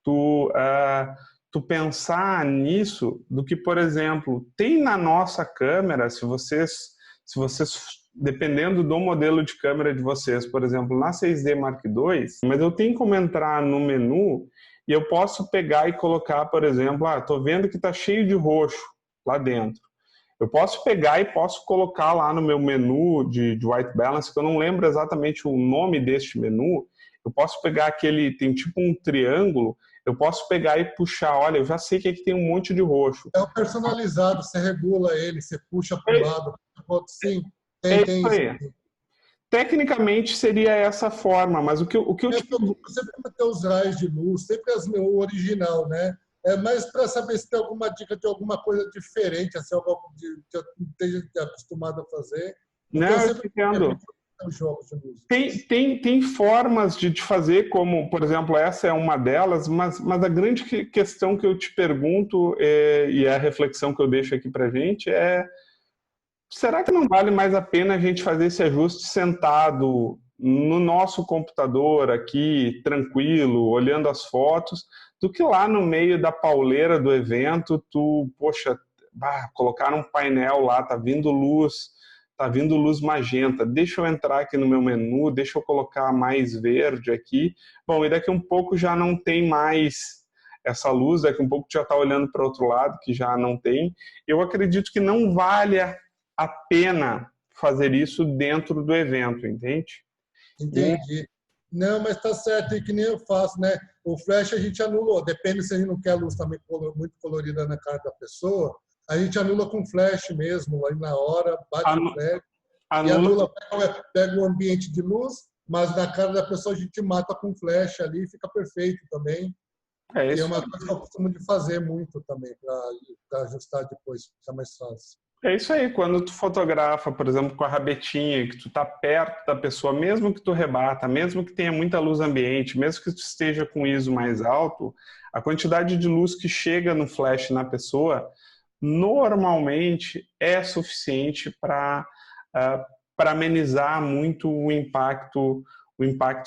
tu pensar nisso do que, por exemplo, tem na nossa câmera, se vocês dependendo do modelo de câmera de vocês, por exemplo, na 6D Mark II, mas eu tenho como entrar no menu e eu posso pegar e colocar, por exemplo, estou vendo que está cheio de roxo lá dentro. Eu posso pegar e posso colocar lá no meu menu de white balance, que eu não lembro exatamente o nome deste menu. Eu posso pegar tem tipo um triângulo, eu posso pegar e puxar, olha, eu já sei que aqui tem um monte de roxo. É o personalizado, você regula ele, você puxa para o lado, sim, tem isso aí. Tecnicamente seria essa forma, mas o que eu te pergunto... Sempre vai ter os raios de luz, sempre o original, né? É mais para saber se tem alguma dica de alguma coisa diferente, assim, algo que eu esteja acostumado a fazer. Não, eu entendo. Tem formas de fazer, como, por exemplo, essa é uma delas, mas a grande questão que eu te pergunto, e a reflexão que eu deixo aqui para a gente é: será que não vale mais a pena a gente fazer esse ajuste sentado no nosso computador aqui, tranquilo, olhando as fotos, do que lá no meio da pauleira do evento, colocar um painel lá, tá vindo luz magenta, deixa eu entrar aqui no meu menu, deixa eu colocar mais verde aqui. Bom, e daqui um pouco já não tem mais essa luz, daqui um pouco já está olhando para o outro lado, que já não tem. Eu acredito que não vale a pena fazer isso dentro do evento, entende? Entendi. Não, mas tá certo, e que nem eu faço, né? O flash a gente anula, depende se a gente não quer a luz também muito colorida na cara da pessoa, a gente anula com flash mesmo, aí na hora, bate o flash, e anula, pega o ambiente de luz, mas na cara da pessoa a gente mata com flash ali, fica perfeito também. E é uma coisa que eu costumo de fazer muito também, para ajustar depois, fica mais fácil. É isso aí, quando tu fotografa, por exemplo, com a rabetinha, que tu tá perto da pessoa, mesmo que tu rebata, mesmo que tenha muita luz ambiente, mesmo que tu esteja com ISO mais alto, a quantidade de luz que chega no flash na pessoa, normalmente é suficiente para amenizar muito o impacto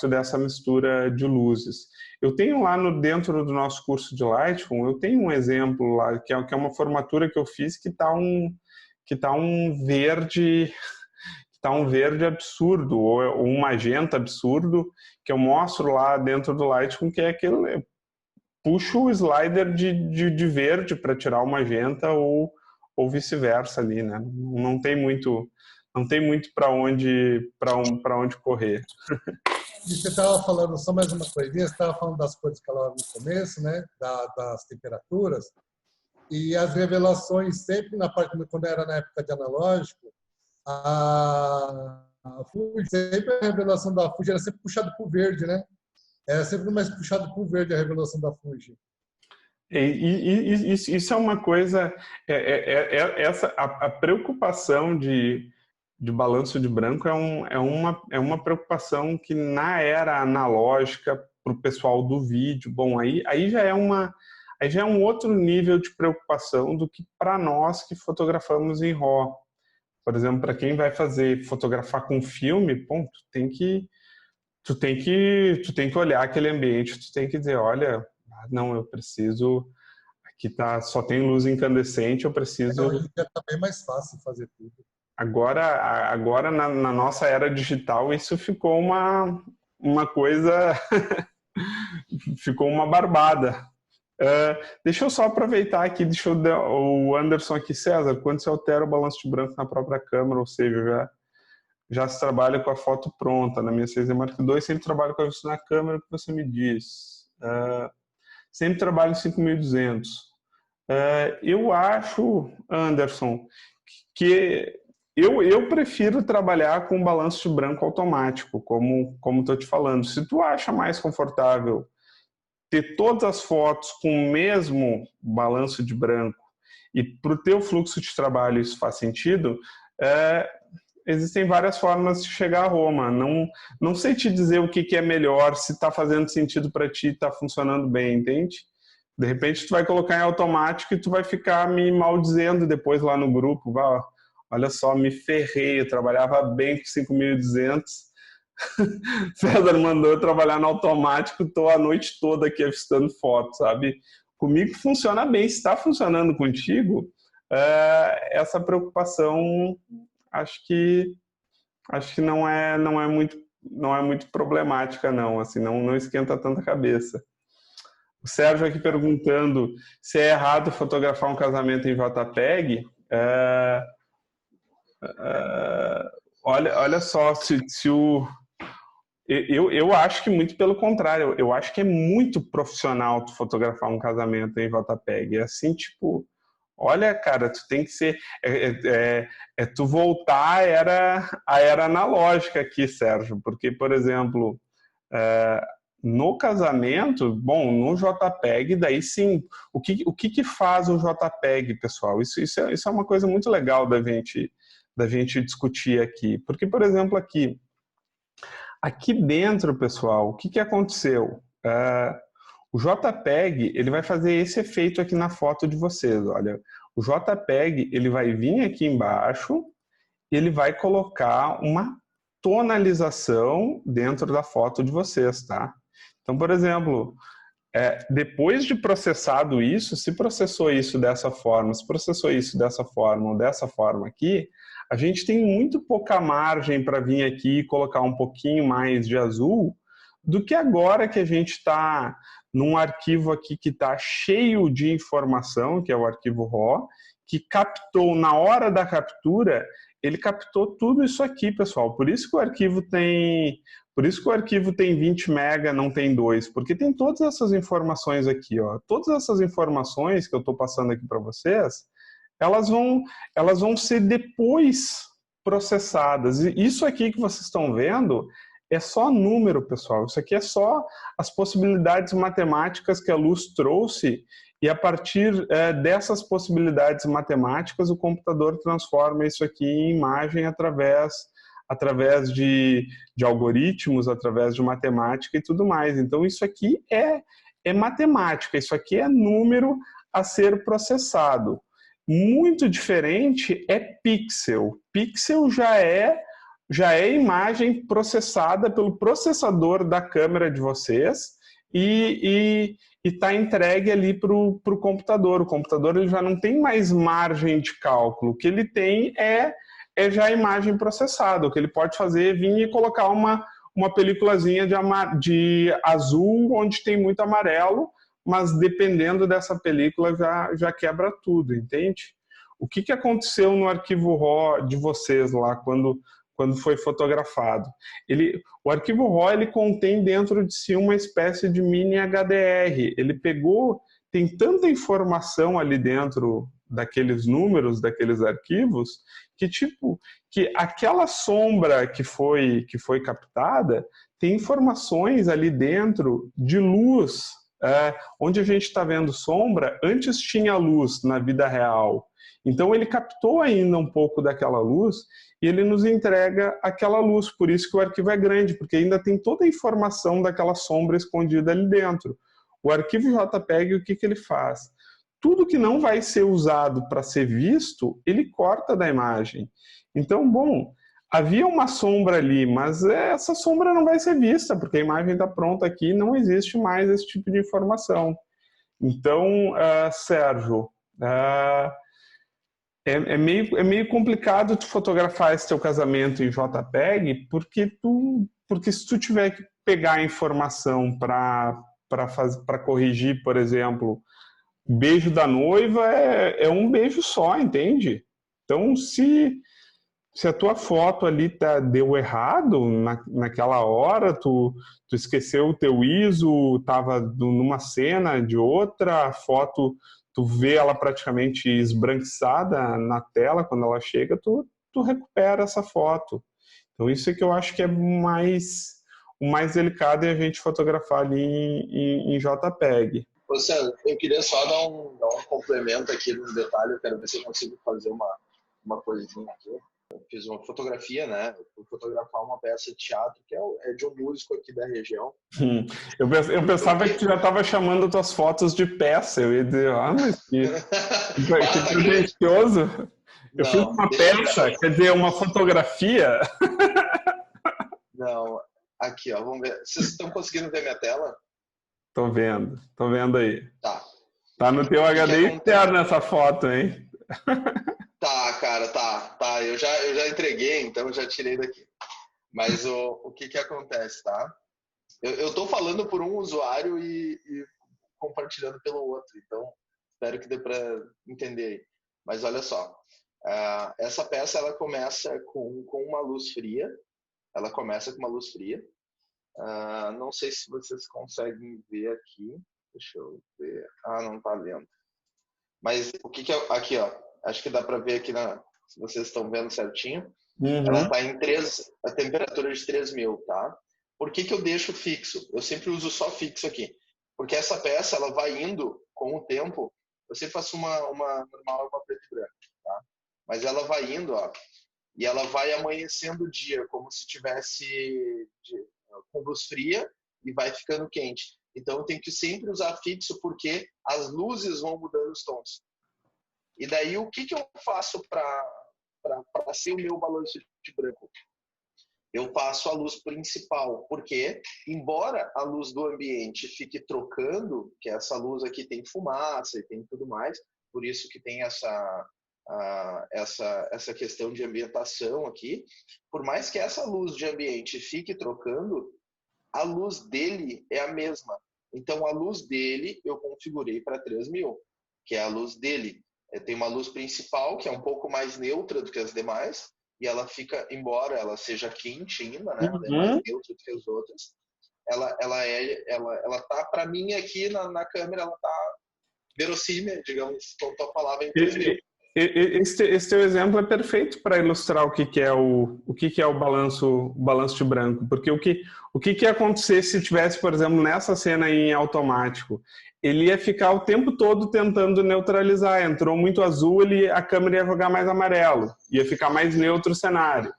dessa mistura de luzes. Eu tenho lá dentro do nosso curso de Lightroom, eu tenho um exemplo lá, que é uma formatura que eu fiz, que está um verde absurdo, ou um magenta absurdo, que eu mostro lá dentro do Lightroom, que é aquele... Puxo o slider de verde para tirar o magenta, ou vice-versa ali, né? Não tem muito para onde correr. E você estava falando, só mais uma coisinha, você estava falando das cores que ela no começo, né? Das temperaturas. E as revelações, sempre na parte, quando era na época de analógico, a Fuji, sempre a revelação da Fuji era sempre puxada para o verde, né? Era sempre mais puxado para o verde a revelação da Fuji. Isso é uma coisa, a preocupação de balanço de branco é uma preocupação que na era analógica, para o pessoal do vídeo, bom, aí já é um outro nível de preocupação do que para nós que fotografamos em RAW. Por exemplo, para quem vai fotografar com filme, tu tu tem que olhar aquele ambiente, tu tem que dizer, olha, não, eu preciso, aqui só tem luz incandescente, eu preciso... Hoje em dia tá bem mais fácil fazer tudo. Agora na nossa era digital, isso ficou uma coisa, ficou uma barbada. Deixa eu só aproveitar aqui, deixa eu dar o Anderson aqui, César, quando você altera o balanço de branco na própria câmera, ou seja, já se trabalha com a foto pronta, na minha 6D Mark II, sempre trabalho com isso na câmera, o que você me diz? Sempre trabalho em 5200. Eu acho, Anderson, que eu prefiro trabalhar com balanço de branco automático, como estou te falando. Se tu acha mais confortável ter todas as fotos com o mesmo balanço de branco e para o teu fluxo de trabalho isso faz sentido, existem várias formas de chegar a Roma. Não sei te dizer o que é melhor, se está fazendo sentido para ti, está funcionando bem, entende? De repente tu vai colocar em automático e tu vai ficar me maldizendo depois lá no grupo. Olha só, me ferrei, eu trabalhava bem com 5200. César mandou eu trabalhar no automático, estou a noite toda aqui avistando fotos, sabe? Comigo funciona bem, se está funcionando contigo, essa preocupação acho que não é muito problemática, não, assim, não esquenta tanta cabeça. O Sérgio aqui perguntando se é errado fotografar um casamento em JPEG. Olha só, eu acho que muito pelo contrário, eu acho que é muito profissional tu fotografar um casamento em JPEG. É assim, tipo, olha, cara, tu tem que ser... tu voltar à era analógica aqui, Sérgio, porque, por exemplo, no casamento, bom, no JPEG, daí sim, o que faz o JPEG, pessoal? Isso é uma coisa muito legal da gente discutir aqui, porque, por exemplo, aqui dentro, pessoal, o que aconteceu? O JPEG, ele vai fazer esse efeito aqui na foto de vocês, olha. O JPEG, ele vai vir aqui embaixo e ele vai colocar uma tonalização dentro da foto de vocês, tá? Então, por exemplo, depois de processado isso, se processou isso dessa forma, se processou isso dessa forma ou dessa forma aqui, a gente tem muito pouca margem para vir aqui e colocar um pouquinho mais de azul do que agora que a gente está num arquivo aqui que está cheio de informação, que é o arquivo RAW, que captou na hora da captura, ele captou tudo isso aqui, pessoal. Por isso que o arquivo tem 20 MB, não tem 2, porque tem todas essas informações aqui, ó. Todas essas informações que eu estou passando aqui para vocês, elas vão ser depois processadas. E isso aqui que vocês estão vendo é só número, pessoal. Isso aqui é só as possibilidades matemáticas que a luz trouxe e a partir dessas possibilidades matemáticas o computador transforma isso aqui em imagem através de algoritmos, através de matemática e tudo mais. Então isso aqui é matemática, isso aqui é número a ser processado. Muito diferente é pixel. Pixel já é imagem processada pelo processador da câmera de vocês e está entregue ali para o computador. O computador ele já não tem mais margem de cálculo. O que ele tem é já a imagem processada. O que ele pode fazer é vir e colocar uma películazinha de azul onde tem muito amarelo, mas dependendo dessa película já quebra tudo, entende? O que aconteceu no arquivo RAW de vocês lá quando foi fotografado? O arquivo RAW ele contém dentro de si uma espécie de mini HDR. Ele tem tanta informação ali dentro daqueles números, daqueles arquivos, que aquela sombra que foi captada tem informações ali dentro de luz. Onde a gente está vendo sombra, antes tinha luz na vida real. Então ele captou ainda um pouco daquela luz e ele nos entrega aquela luz. Por isso que o arquivo é grande, porque ainda tem toda a informação daquela sombra escondida ali dentro. O arquivo JPEG, o que ele faz? Tudo que não vai ser usado para ser visto, ele corta da imagem. Então, bom, havia uma sombra ali, mas essa sombra não vai ser vista, porque a imagem está pronta aqui, não existe mais esse tipo de informação. Então, Sérgio, é meio complicado tu fotografar esse teu casamento em JPEG, porque se tu tiver que pegar a informação para corrigir, por exemplo, o beijo da noiva é um beijo só, entende? Então, se a tua foto ali deu errado naquela hora, tu esqueceu o teu ISO, estava numa cena de outra, a foto, tu vê ela praticamente esbranquiçada na tela quando ela chega, tu recupera essa foto. Então isso é que eu acho que é o mais delicado é a gente fotografar ali em JPEG. Ô, Sérgio, eu queria só dar um complemento aqui no detalhe, eu quero ver se eu consigo fazer uma coisinha aqui. Eu fiz uma fotografia, né? Vou fotografar uma peça de teatro que é de um músico aqui da região. Eu pensava que tu já estava chamando tuas fotos de peça. Eu ia dizer, mas que pretencioso. Eu fiz uma peça, quer dizer, uma fotografia. Não, aqui, ó, vamos ver. Vocês estão conseguindo ver minha tela? Tô vendo aí. Tá. Tá no teu HD externo essa foto, hein? Tá, cara, tá. Eu já entreguei, então eu já tirei daqui. Mas o que acontece, tá? Eu tô falando por um usuário e compartilhando pelo outro, então espero que dê para entender aí. Mas olha só, essa peça ela começa com uma luz fria. Ela começa com uma luz fria. Não sei se vocês conseguem ver aqui. Deixa eu ver. Não tá vendo. Mas o que é aqui, ó? Acho que dá para ver aqui, se vocês estão vendo certinho. Uhum. Ela está em a temperatura de 3000, tá? Por que eu deixo fixo? Eu sempre uso só fixo aqui. Porque essa peça, ela vai indo com o tempo. Eu sempre faço uma normal, uma preto e branco, tá? Mas ela vai indo, ó. E ela vai amanhecendo o dia, como se tivesse com luz fria e vai ficando quente. Então eu tenho que sempre usar fixo porque as luzes vão mudando os tons. E daí o que eu faço para ser o meu balanço de branco? Eu passo a luz principal, porque embora a luz do ambiente fique trocando, que essa luz aqui tem fumaça e tem tudo mais, por isso que tem essa questão de ambientação aqui, por mais que essa luz de ambiente fique trocando, a luz dele é a mesma. Então a luz dele eu configurei para 3000, que é a luz dele. Tem uma luz principal que é um pouco mais neutra do que as demais, e ela fica, embora ela seja quente ainda, né? Ela é mais neutra do que as outras. Ela tá, para mim aqui na câmera, ela tá verossímil, digamos, com a palavra em 3000. Esse teu exemplo é perfeito para ilustrar o que é o balanço de branco, porque o que ia acontecer se tivesse, por exemplo, nessa cena em automático? Ele ia ficar o tempo todo tentando neutralizar. Entrou muito azul, a câmera ia jogar mais amarelo, ia ficar mais neutro o cenário.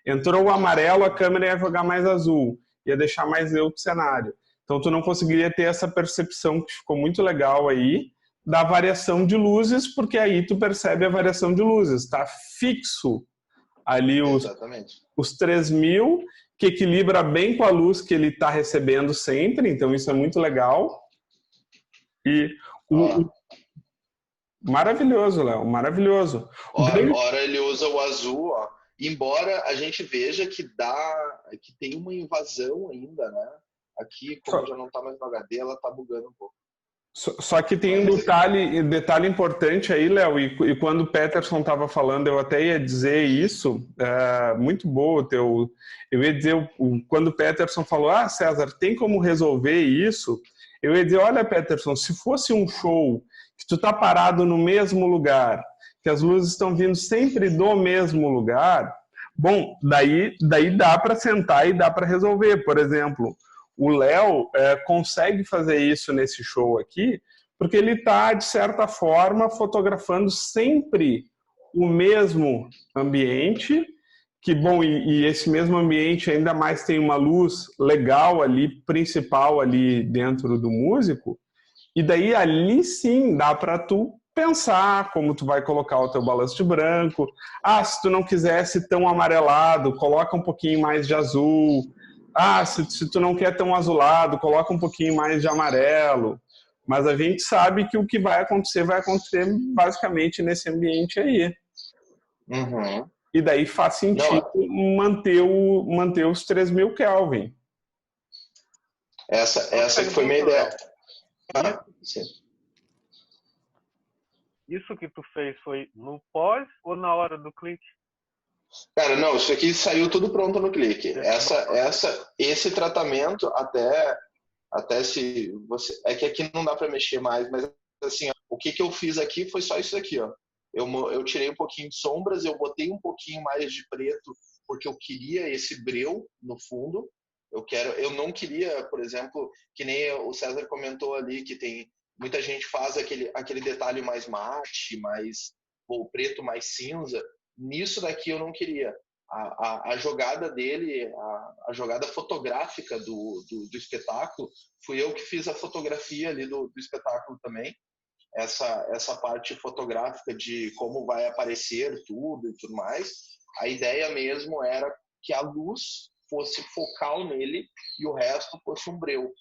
Entrou o amarelo, a câmera ia jogar mais azul, ia deixar mais neutro o cenário. Então tu não conseguiria ter essa percepção que ficou muito legal aí, da variação de luzes, porque aí tu percebe a variação de luzes. Está fixo ali os 3000, que equilibra bem com a luz que ele está recebendo sempre, então isso é muito legal. E maravilhoso, Léo, maravilhoso. Ora ele usa o azul, ó. Embora a gente veja que tem uma invasão ainda, né? Aqui, como já não está mais no HD, ela está bugando um pouco. Só que tem um detalhe importante aí, Léo, e quando o Peterson estava falando, eu até ia dizer isso, muito boa eu ia dizer, quando o Peterson falou, César, tem como resolver isso? Eu ia dizer, olha, Peterson, se fosse um show que tu tá parado no mesmo lugar, que as luzes estão vindo sempre do mesmo lugar, bom, daí dá para sentar e dá para resolver. Por exemplo, o Léo consegue fazer isso nesse show aqui, porque ele está, de certa forma, fotografando sempre o mesmo ambiente, que, bom, e esse mesmo ambiente ainda mais tem uma luz legal ali, principal ali dentro do músico, e daí ali sim dá para tu pensar como tu vai colocar o teu balanço de branco. Ah, se tu não quisesse tão amarelado, coloca um pouquinho mais de azul. Ah, se tu não quer tão azulado, coloca um pouquinho mais de amarelo. Mas a gente sabe que o que vai acontecer basicamente nesse ambiente aí. Uhum. E daí faz sentido manter os 3000 Kelvin. Essa que foi minha ideia. Sim. Isso que tu fez foi no pós ou na hora do clique? Cara, não, isso aqui saiu tudo pronto no clique. Esse tratamento até se você é que aqui não dá para mexer mais, mas assim, ó, o que eu fiz aqui foi só isso aqui, ó. Eu tirei um pouquinho de sombras, eu botei um pouquinho mais de preto porque eu queria esse breu no fundo. Eu não queria, por exemplo, que nem o César comentou ali que tem muita gente faz aquele detalhe mais mate, ou preto mais cinza. Nisso daqui eu não queria. A jogada dele, a jogada fotográfica do espetáculo, fui eu que fiz a fotografia ali do espetáculo também. Essa parte fotográfica de como vai aparecer tudo e tudo mais. A ideia mesmo era que a luz fosse focal nele e o resto fosse um breu,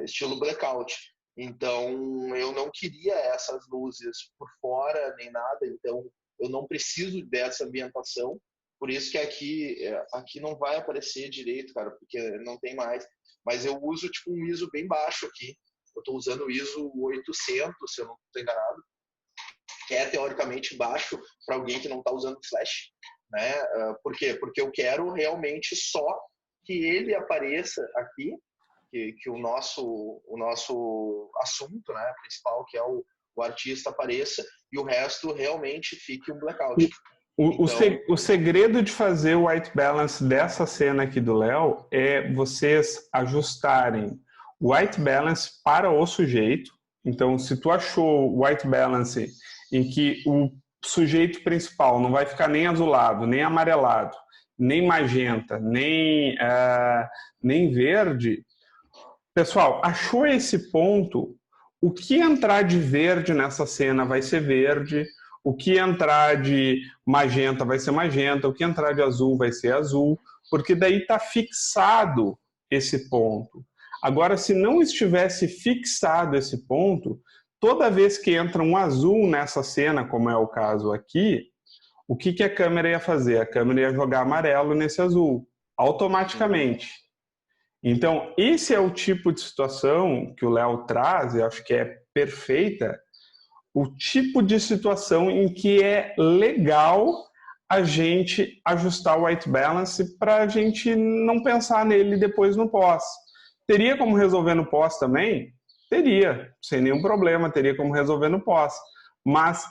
estilo blackout. Então, eu não queria essas luzes por fora nem nada, então eu não preciso dessa ambientação. Por isso que aqui não vai aparecer direito, cara, porque não tem mais. Mas eu uso tipo um ISO bem baixo aqui. Eu estou usando o ISO 800, se eu não estou enganado, que é teoricamente baixo para alguém que não está usando flash, né? Por quê? Porque eu quero realmente só que ele apareça aqui, que o nosso assunto, né, principal, que é o artista apareça, e o resto realmente fique um blackout. O segredo de fazer o white balance dessa cena aqui do Léo é vocês ajustarem o white balance para o sujeito. Então, se tu achou o white balance em que o sujeito principal não vai ficar nem azulado, nem amarelado, nem magenta, nem verde, pessoal, achou esse ponto, o que entrar de verde nessa cena vai ser verde, o que entrar de magenta vai ser magenta, o que entrar de azul vai ser azul, porque daí está fixado esse ponto. Agora, se não estivesse fixado esse ponto, toda vez que entra um azul nessa cena, como é o caso aqui, o que a câmera ia fazer? A câmera ia jogar amarelo nesse azul, automaticamente. Então, esse é o tipo de situação que o Léo traz, eu acho que é perfeita, o tipo de situação em que é legal a gente ajustar o white balance para a gente não pensar nele depois no pós. Teria como resolver no pós também? Teria, sem nenhum problema, teria como resolver no pós. Mas,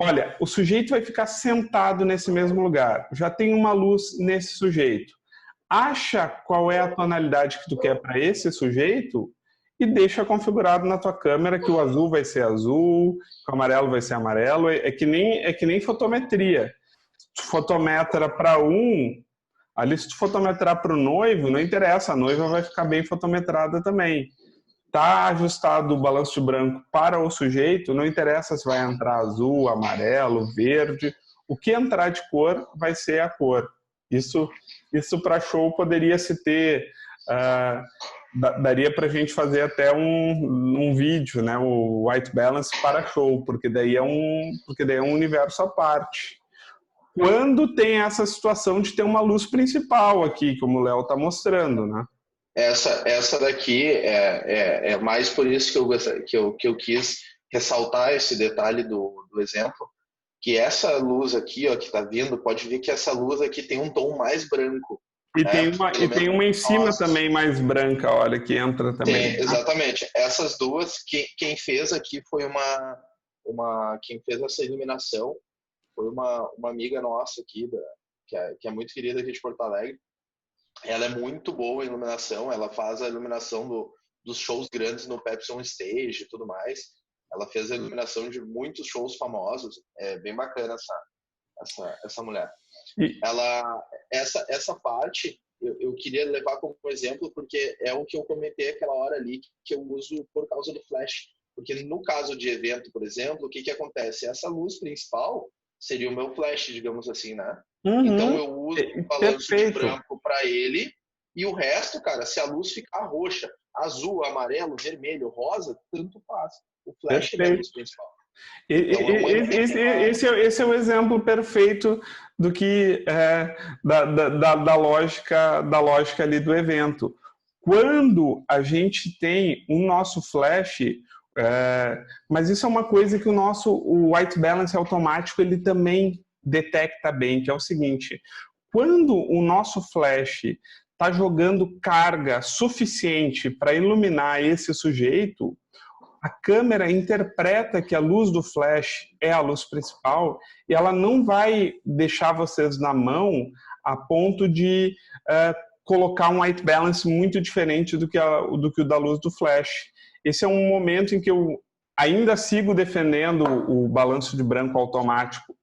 olha, o sujeito vai ficar sentado nesse mesmo lugar, já tem uma luz nesse sujeito. Acha qual é a tonalidade que tu quer para esse sujeito e deixa configurado na tua câmera que o azul vai ser azul, que o amarelo vai ser amarelo. É que nem fotometria. Se tu fotometra para ali se tu fotometrar para o noivo, não interessa, a noiva vai ficar bem fotometrada também. Tá ajustado o balanço de branco para o sujeito, não interessa se vai entrar azul, amarelo, verde. O que entrar de cor vai ser a cor. Isso para show poderia se ter... daria para a gente fazer até um vídeo, né, o white balance para show, porque daí é um universo à parte. Quando tem essa situação de ter uma luz principal aqui, como o Léo está mostrando, né? Essa daqui é mais por isso que eu quis ressaltar esse detalhe do exemplo, que essa luz aqui, ó, que está vindo, pode ver que essa luz aqui tem um tom mais branco. E tem uma em cima também mais branca, olha, que entra também. Sim, exatamente. Essas duas, quem fez aqui foi quem fez essa iluminação foi uma amiga nossa aqui, que é muito querida aqui de Porto Alegre. Ela é muito boa em iluminação, ela faz a iluminação dos shows grandes no Pepsi On Stage e tudo mais. Ela fez a iluminação de muitos shows famosos. É bem bacana essa mulher. Essa parte eu queria levar como exemplo porque é o que eu comentei aquela hora ali que eu uso por causa do flash. Porque no caso de evento, por exemplo, o que acontece? Essa luz principal seria o meu flash, digamos assim, né? Então eu uso o balanço de branco para ele, e o resto, cara, se a luz ficar roxa, azul, amarelo, vermelho, rosa, tanto faz. O flash é a luz principal. Então, esse é o exemplo perfeito do que da lógica ali do evento. Quando a gente tem o nosso flash, mas isso é uma coisa que o white balance automático ele também detecta bem, que é o seguinte: quando o nosso flash está jogando carga suficiente para iluminar esse sujeito, a câmera interpreta que a luz do flash é a luz principal e ela não vai deixar vocês na mão a ponto de colocar um white balance muito diferente do que o da luz do flash. Esse é um momento em que eu ainda sigo defendendo o balanço de branco automático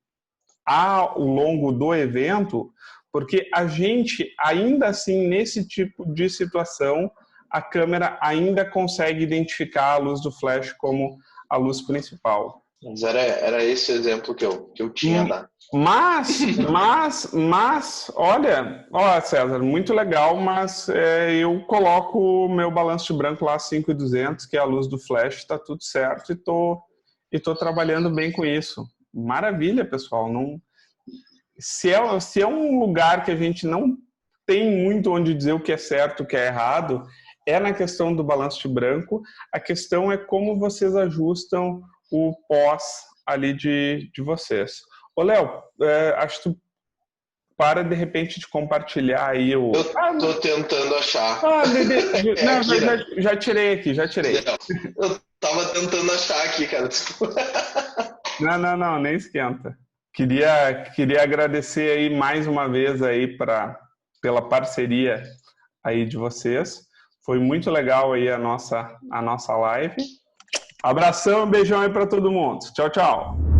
ao longo do evento, porque a gente, ainda assim, nesse tipo de situação, a câmera ainda consegue identificar a luz do flash como a luz principal. Mas era esse o exemplo que eu tinha dado. Mas, olha, César, muito legal, mas eu coloco o meu balanço de branco lá 5.200, que é a luz do flash, tá tudo certo, e tô trabalhando bem com isso. Maravilha, pessoal. Não, se é um lugar que a gente não tem muito onde dizer o que é certo, o que é errado, é na questão do balanço de branco. A questão é como vocês ajustam o pós ali de vocês. Ô, Léo, acho que tu para de repente de compartilhar aí o... Eu tô tentando achar. Não, já tirei aqui, já tirei. Não, eu tava tentando achar aqui, cara. Não, nem esquenta. Queria agradecer aí mais uma vez aí pela parceria aí de vocês. Foi muito legal aí a nossa live. Abração, beijão aí para todo mundo. Tchau, tchau.